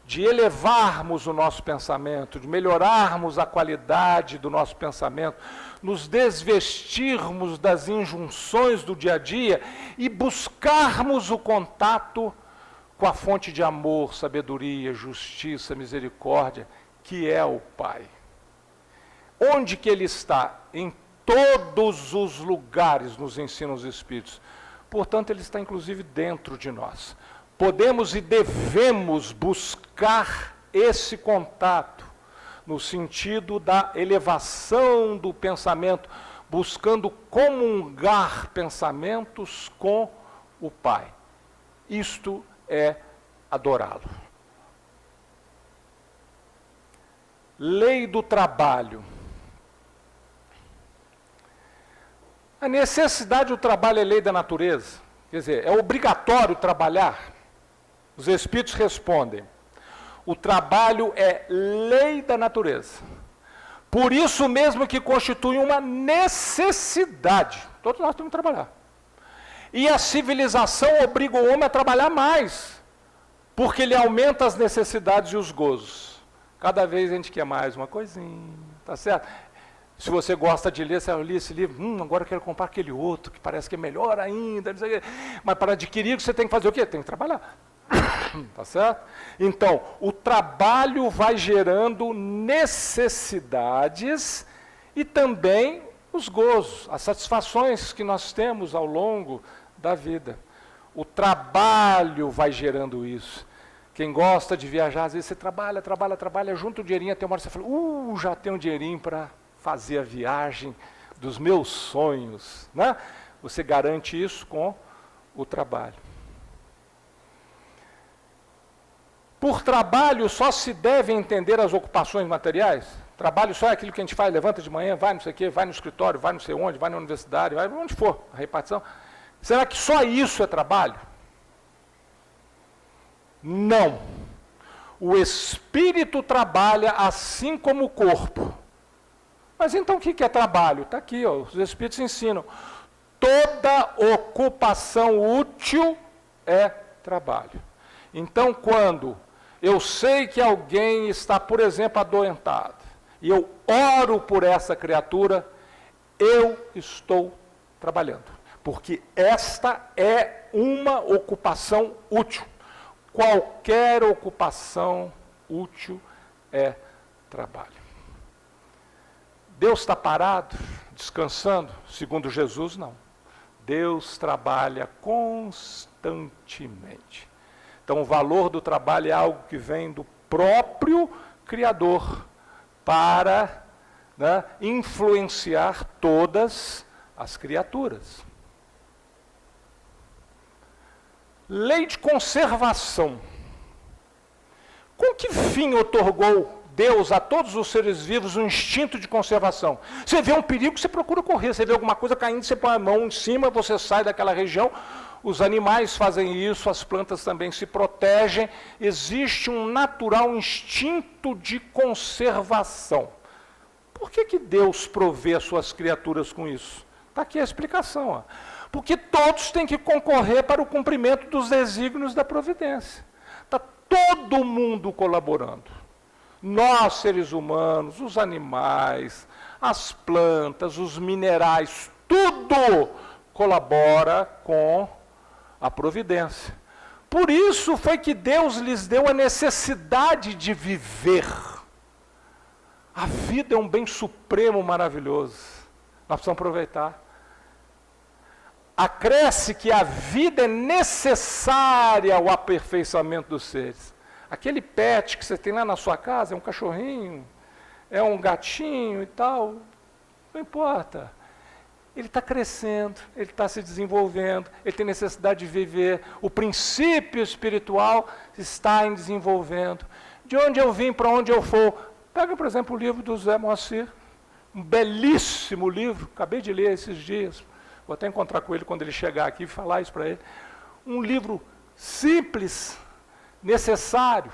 de elevarmos o nosso pensamento, de melhorarmos a qualidade do nosso pensamento, nos desvestirmos das injunções do dia a dia e buscarmos o contato com a fonte de amor, sabedoria, justiça, misericórdia, que é o Pai. Onde que Ele está? Em todos os lugares, nos ensinam os Espíritos. Portanto, Ele está inclusive dentro de nós. Podemos e devemos buscar esse contato no sentido da elevação do pensamento, buscando comungar pensamentos com o Pai. Isto é adorá-lo. Lei do trabalho. A necessidade do trabalho é lei da natureza. Quer dizer, é obrigatório trabalhar? Os Espíritos respondem, o trabalho é lei da natureza. Por isso mesmo que constitui uma necessidade. Todos nós temos que trabalhar. E a civilização obriga o homem a trabalhar mais, porque ele aumenta as necessidades e os gozos. Cada vez a gente quer mais uma coisinha, tá certo? Se você gosta de ler, você lê esse livro, agora eu quero comprar aquele outro, que parece que é melhor ainda, não sei o quê. Mas para adquirir, você tem que fazer o quê? Tem que trabalhar. Tá certo? Então, o trabalho vai gerando necessidades e também os gozos, as satisfações que nós temos ao longo da vida. O trabalho vai gerando isso. Quem gosta de viajar, às vezes você trabalha, junta o dinheirinho, até uma hora você fala, já tenho um dinheirinho para fazer a viagem dos meus sonhos, né? Você garante isso com o trabalho. Por trabalho só se deve entender as ocupações materiais? Trabalho só é aquilo que a gente faz, levanta de manhã, vai não sei o quê, vai no escritório, vai não sei onde, vai na universidade, vai onde for, a repartição. Será que só isso é trabalho? Não. O espírito trabalha assim como o corpo. Mas então o que é trabalho? Está aqui, ó, os espíritos ensinam. Toda ocupação útil é trabalho. Então, quando eu sei que alguém está, por exemplo, adoentado, e eu oro por essa criatura, eu estou trabalhando. Porque esta é uma ocupação útil. Qualquer ocupação útil é trabalho. Deus está parado, descansando? Segundo Jesus, não. Deus trabalha constantemente. Então, o valor do trabalho é algo que vem do próprio Criador para, né, influenciar todas as criaturas. Lei de conservação. Com que fim otorgou Deus a todos os seres vivos um instinto de conservação? Você vê um perigo, você procura correr. Você vê alguma coisa caindo, você põe a mão em cima, você sai daquela região. Os animais fazem isso, as plantas também se protegem. Existe um natural instinto de conservação. Por que Deus provê as suas criaturas com isso? Está aqui a explicação. Ó. Porque todos têm que concorrer para o cumprimento dos desígnios da providência. Está todo mundo colaborando. Nós, seres humanos, os animais, as plantas, os minerais, tudo colabora com a providência. Por isso foi que Deus lhes deu a necessidade de viver. A vida é um bem supremo maravilhoso. Nós precisamos aproveitar. Acresce que a vida é necessária ao aperfeiçoamento dos seres. Aquele pet que você tem lá na sua casa, é um cachorrinho, é um gatinho e tal, não importa. Ele está crescendo, ele está se desenvolvendo, ele tem necessidade de viver. O princípio espiritual está em desenvolvendo. De onde eu vim, para onde eu for. Pega, por exemplo, o livro do Zé Moacir, um belíssimo livro, acabei de ler esses dias. Vou até encontrar com ele quando ele chegar aqui e falar isso para ele. Um livro simples, necessário,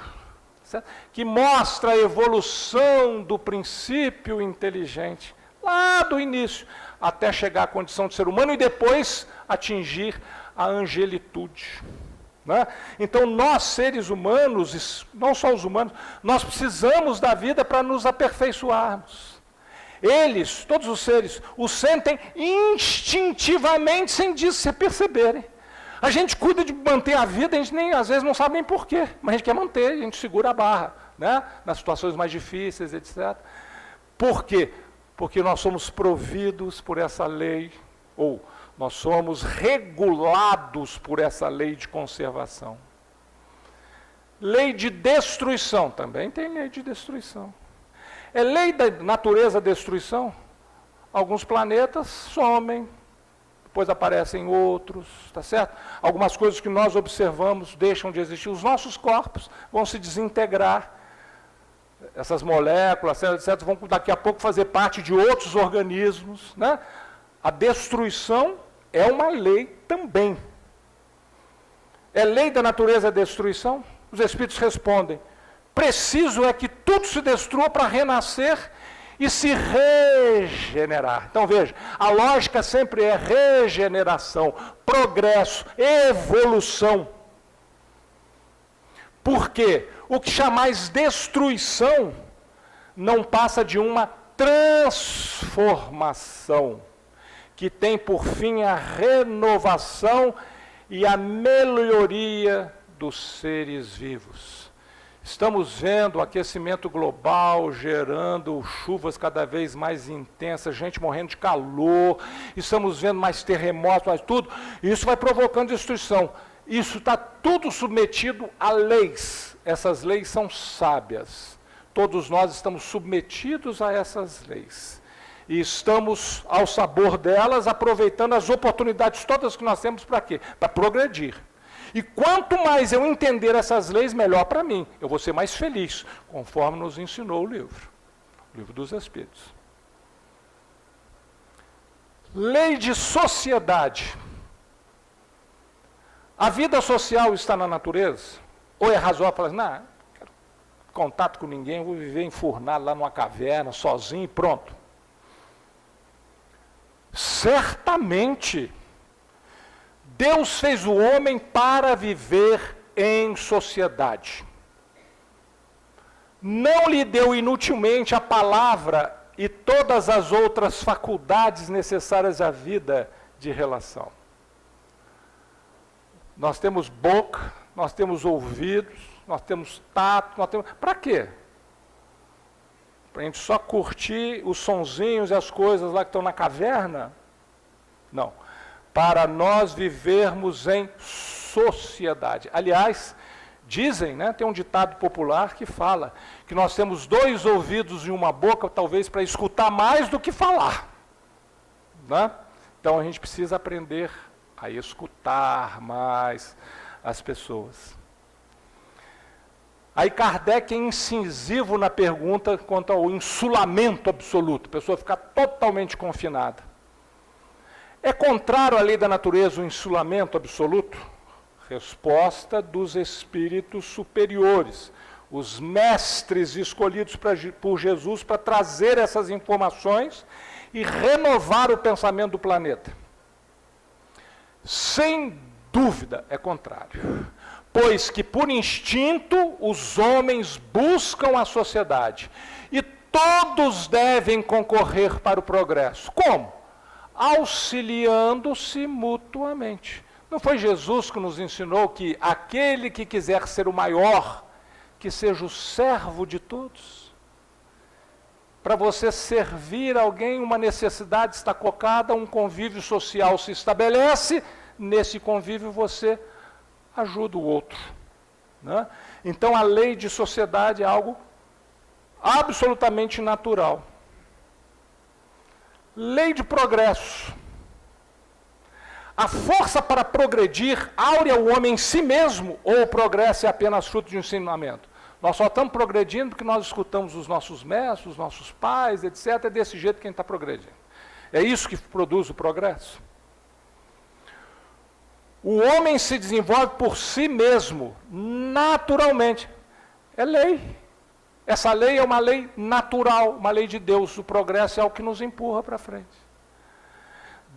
certo? Que mostra a evolução do princípio inteligente, lá do início, até chegar à condição de ser humano e depois atingir a angelitude. Né? Então nós, seres humanos, não só os humanos, nós precisamos da vida para nos aperfeiçoarmos. Eles, todos os seres, o sentem instintivamente, sem disso se perceberem. A gente cuida de manter a vida, a gente nem, às vezes não sabe nem porquê, mas a gente quer manter, a gente segura a barra, né? Nas situações mais difíceis, etc. Por quê? Porque nós somos providos por essa lei, ou nós somos regulados por essa lei de conservação. Lei de destruição, também tem lei de destruição. É lei da natureza da destruição. Alguns planetas somem, depois aparecem outros, tá certo? Algumas coisas que nós observamos deixam de existir. Os nossos corpos vão se desintegrar. Essas moléculas, etc., vão daqui a pouco fazer parte de outros organismos. Né? A destruição é uma lei também. É lei da natureza da destruição? Os espíritos respondem: preciso é que tudo se destrua para renascer e se regenerar. Então veja, a lógica sempre é regeneração, progresso, evolução. Por quê? O que chamais destruição não passa de uma transformação, que tem por fim a renovação e a melhoria dos seres vivos. Estamos vendo o aquecimento global gerando chuvas cada vez mais intensas, gente morrendo de calor, estamos vendo mais terremotos, mais tudo, e isso vai provocando destruição. Isso está tudo submetido a leis. Essas leis são sábias. Todos nós estamos submetidos a essas leis. E estamos ao sabor delas, aproveitando as oportunidades todas que nós temos para quê? Para progredir. E quanto mais eu entender essas leis, melhor para mim. Eu vou ser mais feliz, conforme nos ensinou o livro dos Espíritos. Lei de sociedade. A vida social está na natureza? Ou é razoável falar assim, não, não quero contato com ninguém, vou viver enfurnado lá numa caverna, sozinho e pronto. Certamente, Deus fez o homem para viver em sociedade. Não lhe deu inutilmente a palavra e todas as outras faculdades necessárias à vida de relação. Nós temos boca, nós temos ouvidos, nós temos tato, nós temos... Para quê? Para a gente só curtir os sonzinhos e as coisas lá que estão na caverna? Não. Para nós vivermos em sociedade. Aliás, dizem, né, tem um ditado popular que fala que nós temos 2 ouvidos e uma boca, talvez, para escutar mais do que falar. Né? Então a gente precisa aprender a escutar mais as pessoas. Aí Kardec é incisivo na pergunta quanto ao insulamento absoluto, a pessoa ficar totalmente confinada. É contrário à lei da natureza o insulamento absoluto? Resposta dos espíritos superiores, os mestres escolhidos por Jesus para trazer essas informações e renovar o pensamento do planeta. Sem dúvida é contrário, pois que por instinto os homens buscam a sociedade e todos devem concorrer para o progresso. Como? Auxiliando-se mutuamente. Não foi Jesus que nos ensinou que aquele que quiser ser o maior, que seja o servo de todos? Para você servir alguém, uma necessidade está colocada, um convívio social se estabelece, nesse convívio você ajuda o outro. Né? Então a lei de sociedade é algo absolutamente natural. Lei de progresso. A força para progredir áurea o homem em si mesmo, ou o progresso é apenas fruto de um ensinamento? Nós só estamos progredindo porque nós escutamos os nossos mestres, os nossos pais, etc. É desse jeito que a gente está progredindo. É isso que produz o progresso. O homem se desenvolve por si mesmo, naturalmente. É lei. Essa lei é uma lei natural, uma lei de Deus. O progresso é o que nos empurra para frente.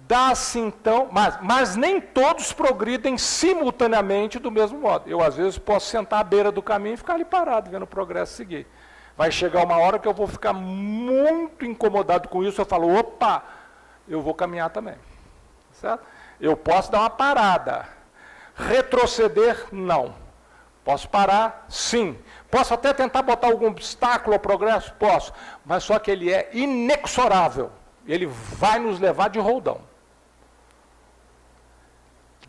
Dá-se então, mas nem todos progridem simultaneamente do mesmo modo. Eu, às vezes, posso sentar à beira do caminho e ficar ali parado, vendo o progresso seguir. Vai chegar uma hora que eu vou ficar muito incomodado com isso, eu falo, opa, eu vou caminhar também. Certo? Eu posso dar uma parada. Retroceder, não. Posso parar? Sim. Posso até tentar botar algum obstáculo ao progresso? Posso. Mas só que ele é inexorável. Ele vai nos levar de roldão.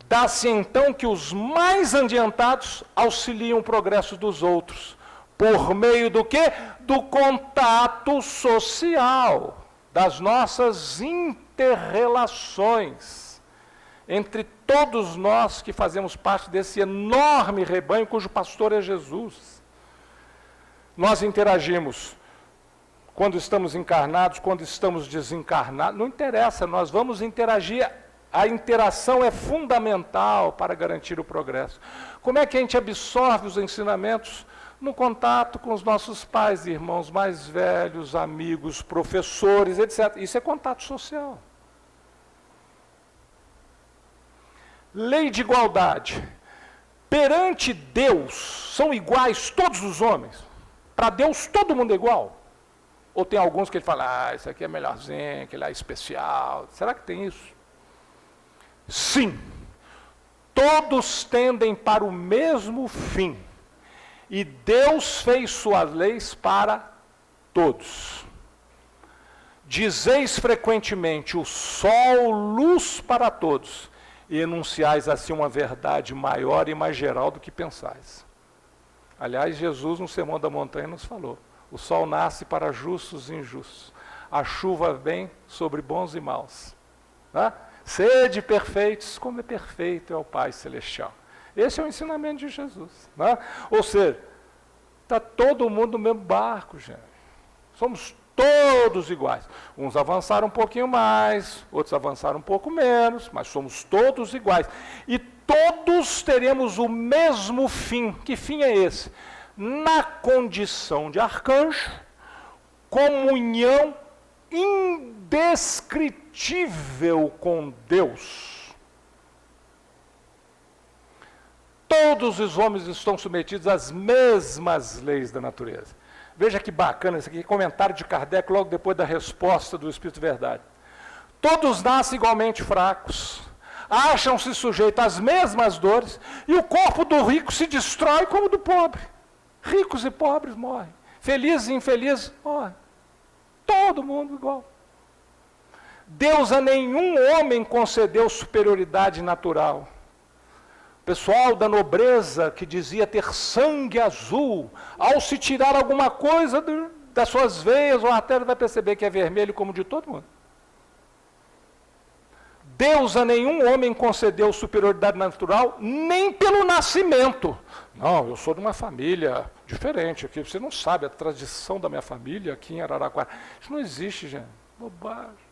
Dá-se então que os mais adiantados auxiliam o progresso dos outros. Por meio do quê? Do contato social. Das nossas inter-relações. Entre todos nós que fazemos parte desse enorme rebanho cujo pastor é Jesus. Nós interagimos quando estamos encarnados, quando estamos desencarnados, não interessa, nós vamos interagir, a interação é fundamental para garantir o progresso. Como é que a gente absorve os ensinamentos no contato com os nossos pais e irmãos mais velhos, amigos, professores, etc. Isso é contato social. Lei de igualdade. Perante Deus, são iguais todos os homens? Para Deus, todo mundo é igual? Ou tem alguns que ele fala, esse aqui é melhorzinho, aquele é especial. Será que tem isso? Sim. Todos tendem para o mesmo fim. E Deus fez suas leis para todos. Dizeis frequentemente, o sol, luz para todos, e enunciais assim uma verdade maior e mais geral do que pensais. Aliás, Jesus no Sermão da Montanha nos falou, o sol nasce para justos e injustos, a chuva vem sobre bons e maus. Sede perfeitos, como é perfeito é o Pai Celestial. Esse é o ensinamento de Jesus. Ou seja, está todo mundo no mesmo barco, gente. Somos todos iguais. Uns avançaram um pouquinho mais, outros avançaram um pouco menos, mas somos todos iguais. E todos teremos o mesmo fim. Que fim é esse? Na condição de arcanjo, comunhão indescritível com Deus. Todos os homens estão submetidos às mesmas leis da natureza. Veja que bacana isso aqui, comentário de Kardec logo depois da resposta do Espírito Verdade. Todos nascem igualmente fracos, acham-se sujeitos às mesmas dores, e o corpo do rico se destrói como o do pobre. Ricos e pobres morrem, felizes e infelizes morrem. Todo mundo igual. Deus a nenhum homem concedeu superioridade natural. O pessoal da nobreza que dizia ter sangue azul, ao se tirar alguma coisa das suas veias ou artérias, vai perceber que é vermelho como de todo mundo. Deus a nenhum homem concedeu superioridade natural, nem pelo nascimento. Não, eu sou de uma família diferente aqui, você não sabe a tradição da minha família aqui em Araraquara. Isso não existe, gente. Bobagem.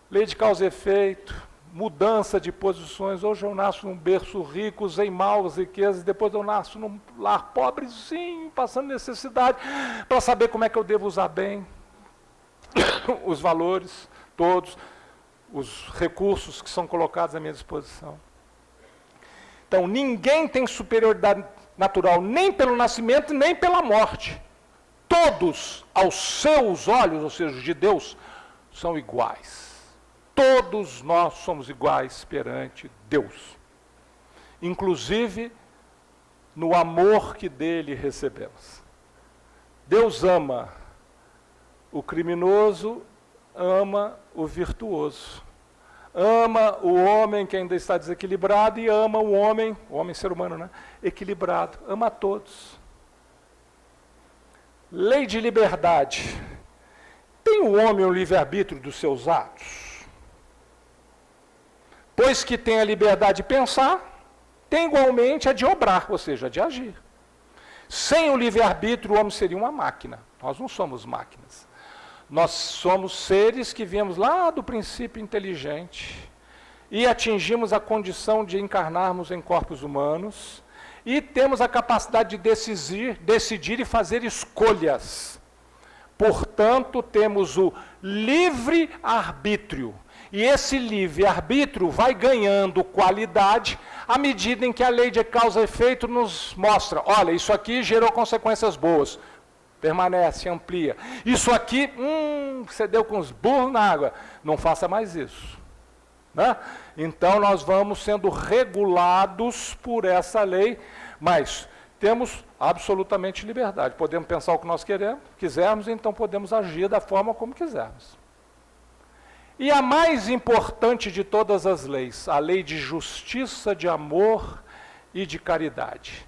Lei de causa e efeito, mudança de posições. Hoje eu nasço num berço rico, usei mal as riquezas, depois eu nasço num lar pobrezinho, passando necessidade, para saber como é que eu devo usar bem os valores todos, os recursos que são colocados à minha disposição. Então, ninguém tem superioridade natural, nem pelo nascimento, nem pela morte. Todos, aos seus olhos, ou seja, de Deus, são iguais. Todos nós somos iguais perante Deus. Inclusive, no amor que dele recebemos. Deus ama o criminoso, ama o virtuoso. Ama o homem que ainda está desequilibrado e ama o homem ser humano, né? Equilibrado. Ama a todos. Lei de liberdade. Tem o homem o livre-arbítrio dos seus atos? Pois que tem a liberdade de pensar, tem igualmente a de obrar, ou seja, a de agir. Sem o livre-arbítrio, o homem seria uma máquina. Nós não somos máquinas. Nós somos seres que viemos lá do princípio inteligente e atingimos a condição de encarnarmos em corpos humanos e temos a capacidade de decidir e fazer escolhas. Portanto, temos o livre-arbítrio. E esse livre-arbítrio vai ganhando qualidade à medida em que a lei de causa e efeito nos mostra, olha, isso aqui gerou consequências boas. Permanece, amplia. Isso aqui, você deu com os burros na água. Não faça mais isso. Né? Então, nós vamos sendo regulados por essa lei, mas temos absolutamente liberdade. Podemos pensar o que nós quisermos, então podemos agir da forma como quisermos. E a mais importante de todas as leis, a lei de justiça, de amor e de caridade.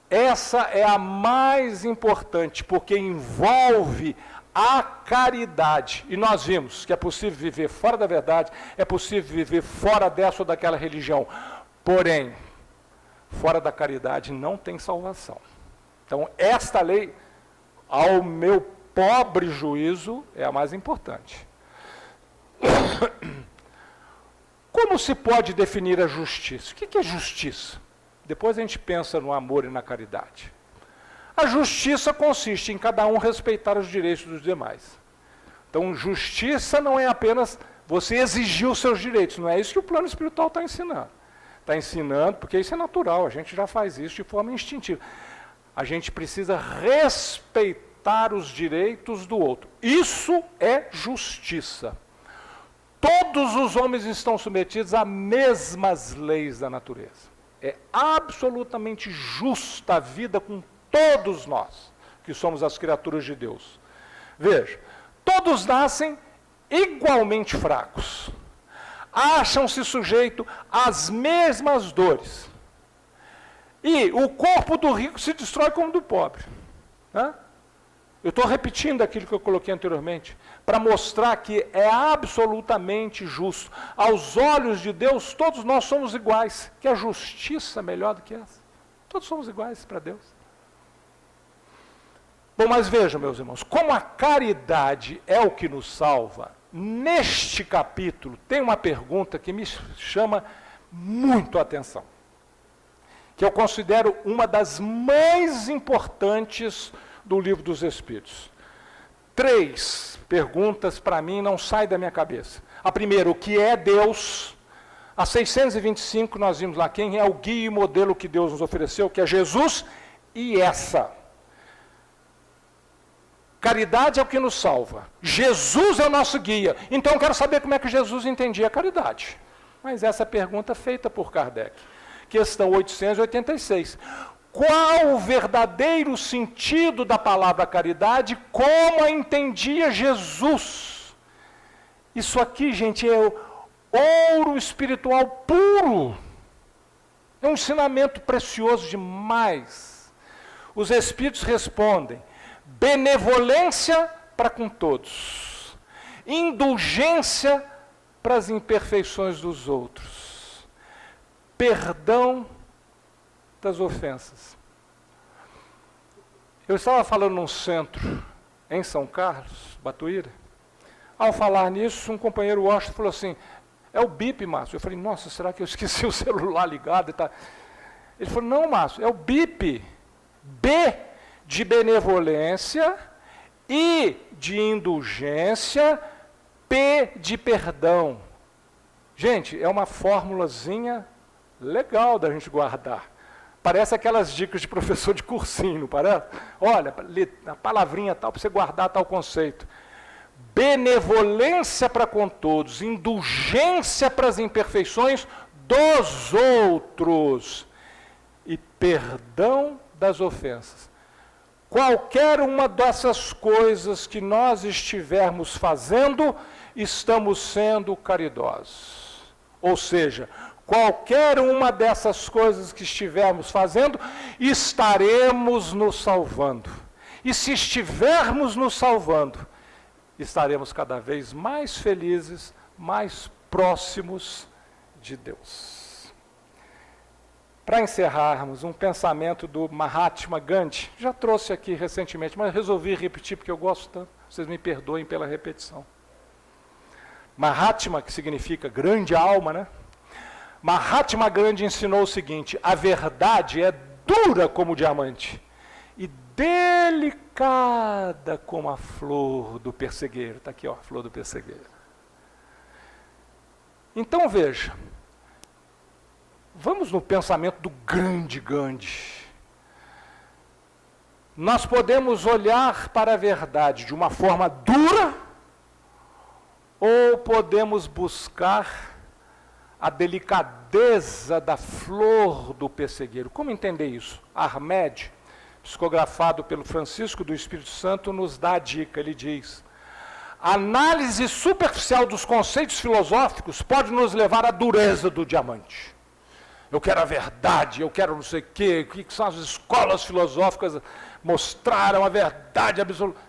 Essa é a mais importante, porque envolve a caridade. E nós vimos que é possível viver fora da verdade, é possível viver fora dessa ou daquela religião. Porém, fora da caridade não tem salvação. Então, esta lei, ao meu pobre juízo, é a mais importante. Como se pode definir a justiça? O que é justiça? Depois a gente pensa no amor e na caridade. A justiça consiste em cada um respeitar os direitos dos demais. Então, justiça não é apenas você exigir os seus direitos, não é isso que o plano espiritual está ensinando. Está ensinando, porque isso é natural, a gente já faz isso de forma instintiva. A gente precisa respeitar os direitos do outro. Isso é justiça. Todos os homens estão submetidos às mesmas leis da natureza. É absolutamente justa a vida com todos nós, que somos as criaturas de Deus. Veja, todos nascem igualmente fracos. Acham-se sujeitos às mesmas dores. E o corpo do rico se destrói como do pobre. Né? Eu estou repetindo aquilo que eu coloquei anteriormente, para mostrar que é absolutamente justo. Aos olhos de Deus, todos nós somos iguais. Que a justiça melhor do que essa? Todos somos iguais para Deus. Bom, mas vejam, meus irmãos, como a caridade é o que nos salva, neste capítulo tem uma pergunta que me chama muito a atenção, que eu considero uma das mais importantes do Livro dos Espíritos. 3 perguntas para mim não saem da minha cabeça. A primeira, o que é Deus? A 625 nós vimos lá quem é o guia e modelo que Deus nos ofereceu, que é Jesus, e essa. Caridade é o que nos salva. Jesus é o nosso guia. Então eu quero saber como é que Jesus entendia a caridade. Mas essa pergunta é feita por Kardec. Questão 886. Qual o verdadeiro sentido da palavra caridade? Como a entendia Jesus? Isso aqui, gente, é o ouro espiritual puro. É um ensinamento precioso demais. Os Espíritos respondem: benevolência para com todos, indulgência para as imperfeições dos outros, perdão das ofensas. Eu estava falando num centro em São Carlos, Batuíra. Ao falar nisso, um companheiro Washington falou assim: é o bip, Márcio. Eu falei: nossa, será que eu esqueci o celular ligado? Ele falou: não, Márcio, é o bip. B de benevolência, I de indulgência, P de perdão. Gente, é uma formulazinha legal da gente guardar. Parece aquelas dicas de professor de cursinho, não parece? Olha, a palavrinha tal, para você guardar tal conceito. Benevolência para com todos, indulgência para as imperfeições dos outros e perdão das ofensas. Qualquer uma dessas coisas que nós estivermos fazendo, estamos sendo caridosos. Ou seja, qualquer uma dessas coisas que estivermos fazendo, estaremos nos salvando. E se estivermos nos salvando, estaremos cada vez mais felizes, mais próximos de Deus. Para encerrarmos, um pensamento do Mahatma Gandhi, já trouxe aqui recentemente, mas resolvi repetir porque eu gosto tanto, vocês me perdoem pela repetição. Mahatma, que significa grande alma, né? Mahatma Gandhi ensinou o seguinte: a verdade é dura como o diamante e delicada como a flor do pessegueiro. Está aqui, ó, a flor do pessegueiro. Então veja, vamos no pensamento do grande Gandhi. Nós podemos olhar para a verdade de uma forma dura ou podemos buscar a delicadeza da flor do pessegueiro. Como entender isso? Armed, psicografado pelo Francisco do Espírito Santo, nos dá a dica. Ele diz: a análise superficial dos conceitos filosóficos pode nos levar à dureza do diamante. Eu quero a verdade, eu quero não sei o quê, o que são as escolas filosóficas mostraram a verdade absoluta.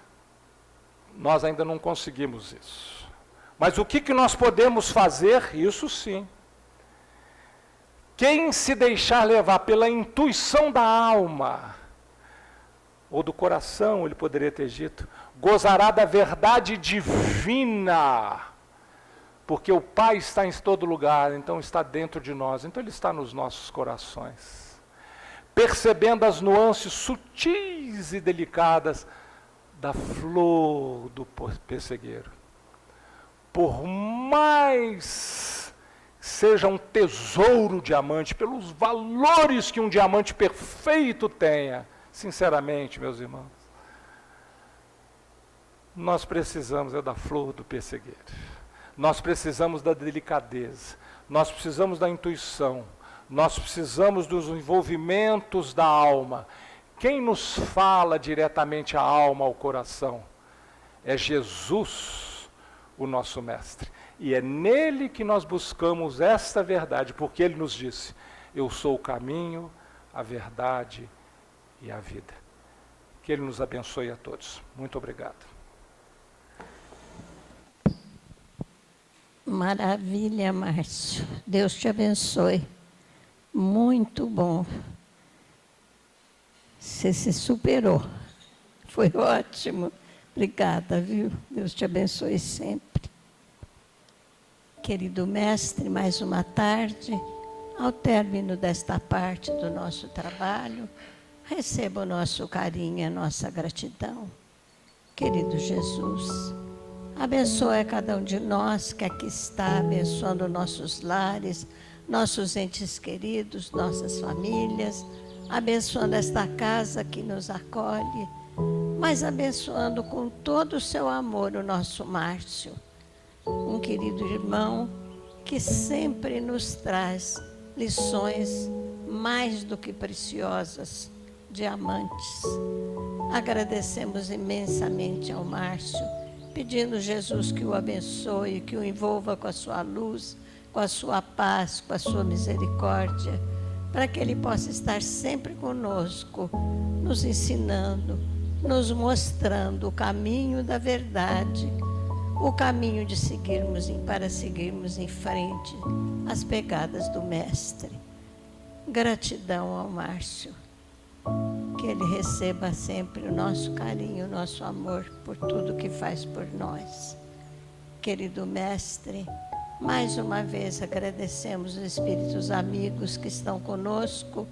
Nós ainda não conseguimos isso. Mas o que nós podemos fazer? Isso sim. Quem se deixar levar pela intuição da alma, ou do coração, ele poderia ter dito, gozará da verdade divina, porque o Pai está em todo lugar, então está dentro de nós, então Ele está nos nossos corações. percebendo as nuances sutis e delicadas da flor do pessegueiro. Por mais seja um tesouro diamante, pelos valores que um diamante perfeito tenha, sinceramente, meus irmãos, nós precisamos da flor do pessegueiro. Nós precisamos da delicadeza, nós precisamos da intuição, nós precisamos dos envolvimentos da alma. Quem nos fala diretamente à alma, ao coração? É Jesus, o nosso mestre. E é nele que nós buscamos esta verdade, porque ele nos disse: eu sou o caminho, a verdade e a vida. Que ele nos abençoe a todos. Muito obrigado. Maravilha, Márcio. Deus te abençoe. Muito bom. Você se superou. Foi ótimo. Obrigada, viu? Deus te abençoe sempre. Querido mestre, mais uma tarde. Ao término desta parte do nosso trabalho, receba o nosso carinho e a nossa gratidão. Querido Jesus, abençoe cada um de nós que aqui está, abençoando nossos lares, nossos entes queridos, nossas famílias, abençoando esta casa que nos acolhe, mas abençoando com todo o seu amor o nosso Márcio, um querido irmão que sempre nos traz lições mais do que preciosas, diamantes. Agradecemos imensamente ao Márcio, pedindo Jesus que o abençoe, que o envolva com a sua luz, com a sua paz, com a sua misericórdia, para que ele possa estar sempre conosco, nos ensinando, nos mostrando o caminho da verdade, o caminho de para seguirmos em frente as pegadas do Mestre. Gratidão ao Márcio. Que ele receba sempre o nosso carinho, o nosso amor por tudo que faz por nós. Querido Mestre, mais uma vez agradecemos os espíritos amigos que estão conosco,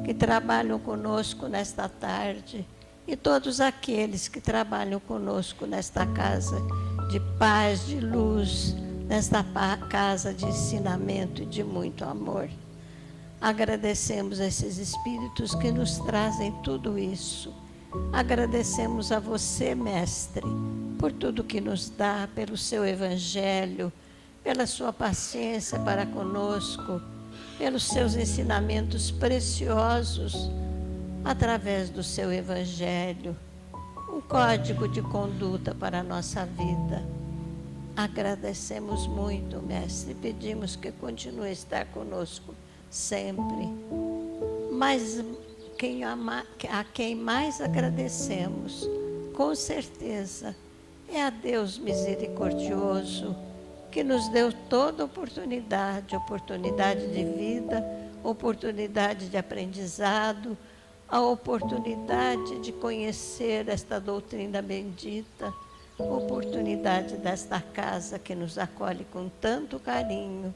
que trabalham conosco nesta tarde, e todos aqueles que trabalham conosco nesta casa de paz, de luz, nesta casa de ensinamento e de muito amor. Agradecemos a esses espíritos que nos trazem tudo isso. Agradecemos a você, Mestre, por tudo que nos dá, pelo seu Evangelho, pela sua paciência para conosco, pelos seus ensinamentos preciosos, através do seu Evangelho, um código de conduta para a nossa vida. Agradecemos muito, Mestre, e pedimos que continue a estar conosco sempre. Mas a quem mais agradecemos, com certeza, é a Deus misericordioso, que nos deu toda oportunidade de vida, oportunidade de aprendizado, a oportunidade de conhecer esta doutrina bendita, oportunidade desta casa que nos acolhe com tanto carinho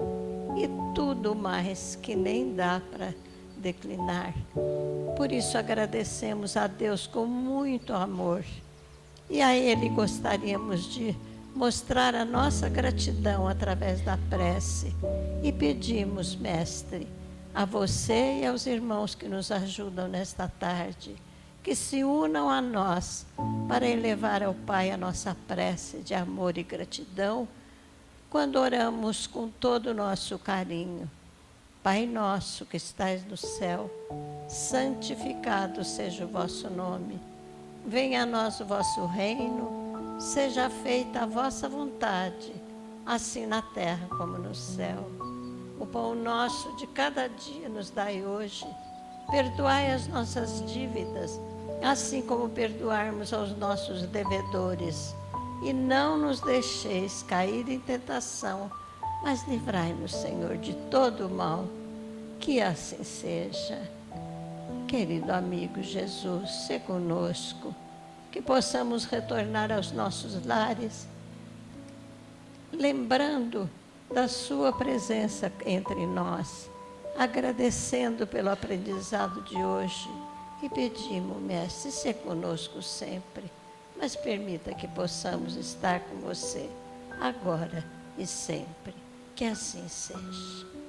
e tudo mais que nem dá para declinar. Por isso agradecemos a Deus com muito amor, e a Ele gostaríamos de mostrar a nossa gratidão através da prece, e pedimos, Mestre, a você e aos irmãos que nos ajudam nesta tarde, que se unam a nós para elevar ao Pai a nossa prece de amor e gratidão, quando oramos com todo o nosso carinho. Pai nosso que estais no céu, santificado seja o vosso nome. Venha a nós o vosso reino, seja feita a vossa vontade, assim na terra como no céu. O pão nosso de cada dia nos dai hoje. Perdoai as nossas dívidas, assim como perdoarmos aos nossos devedores. E não nos deixeis cair em tentação, mas livrai-nos, Senhor, de todo o mal. Que assim seja. Querido amigo Jesus, se conosco, que possamos retornar aos nossos lares, lembrando da sua presença entre nós, agradecendo pelo aprendizado de hoje e pedimos, Mestre, ser conosco sempre, mas permita que possamos estar com você agora e sempre. Que assim seja.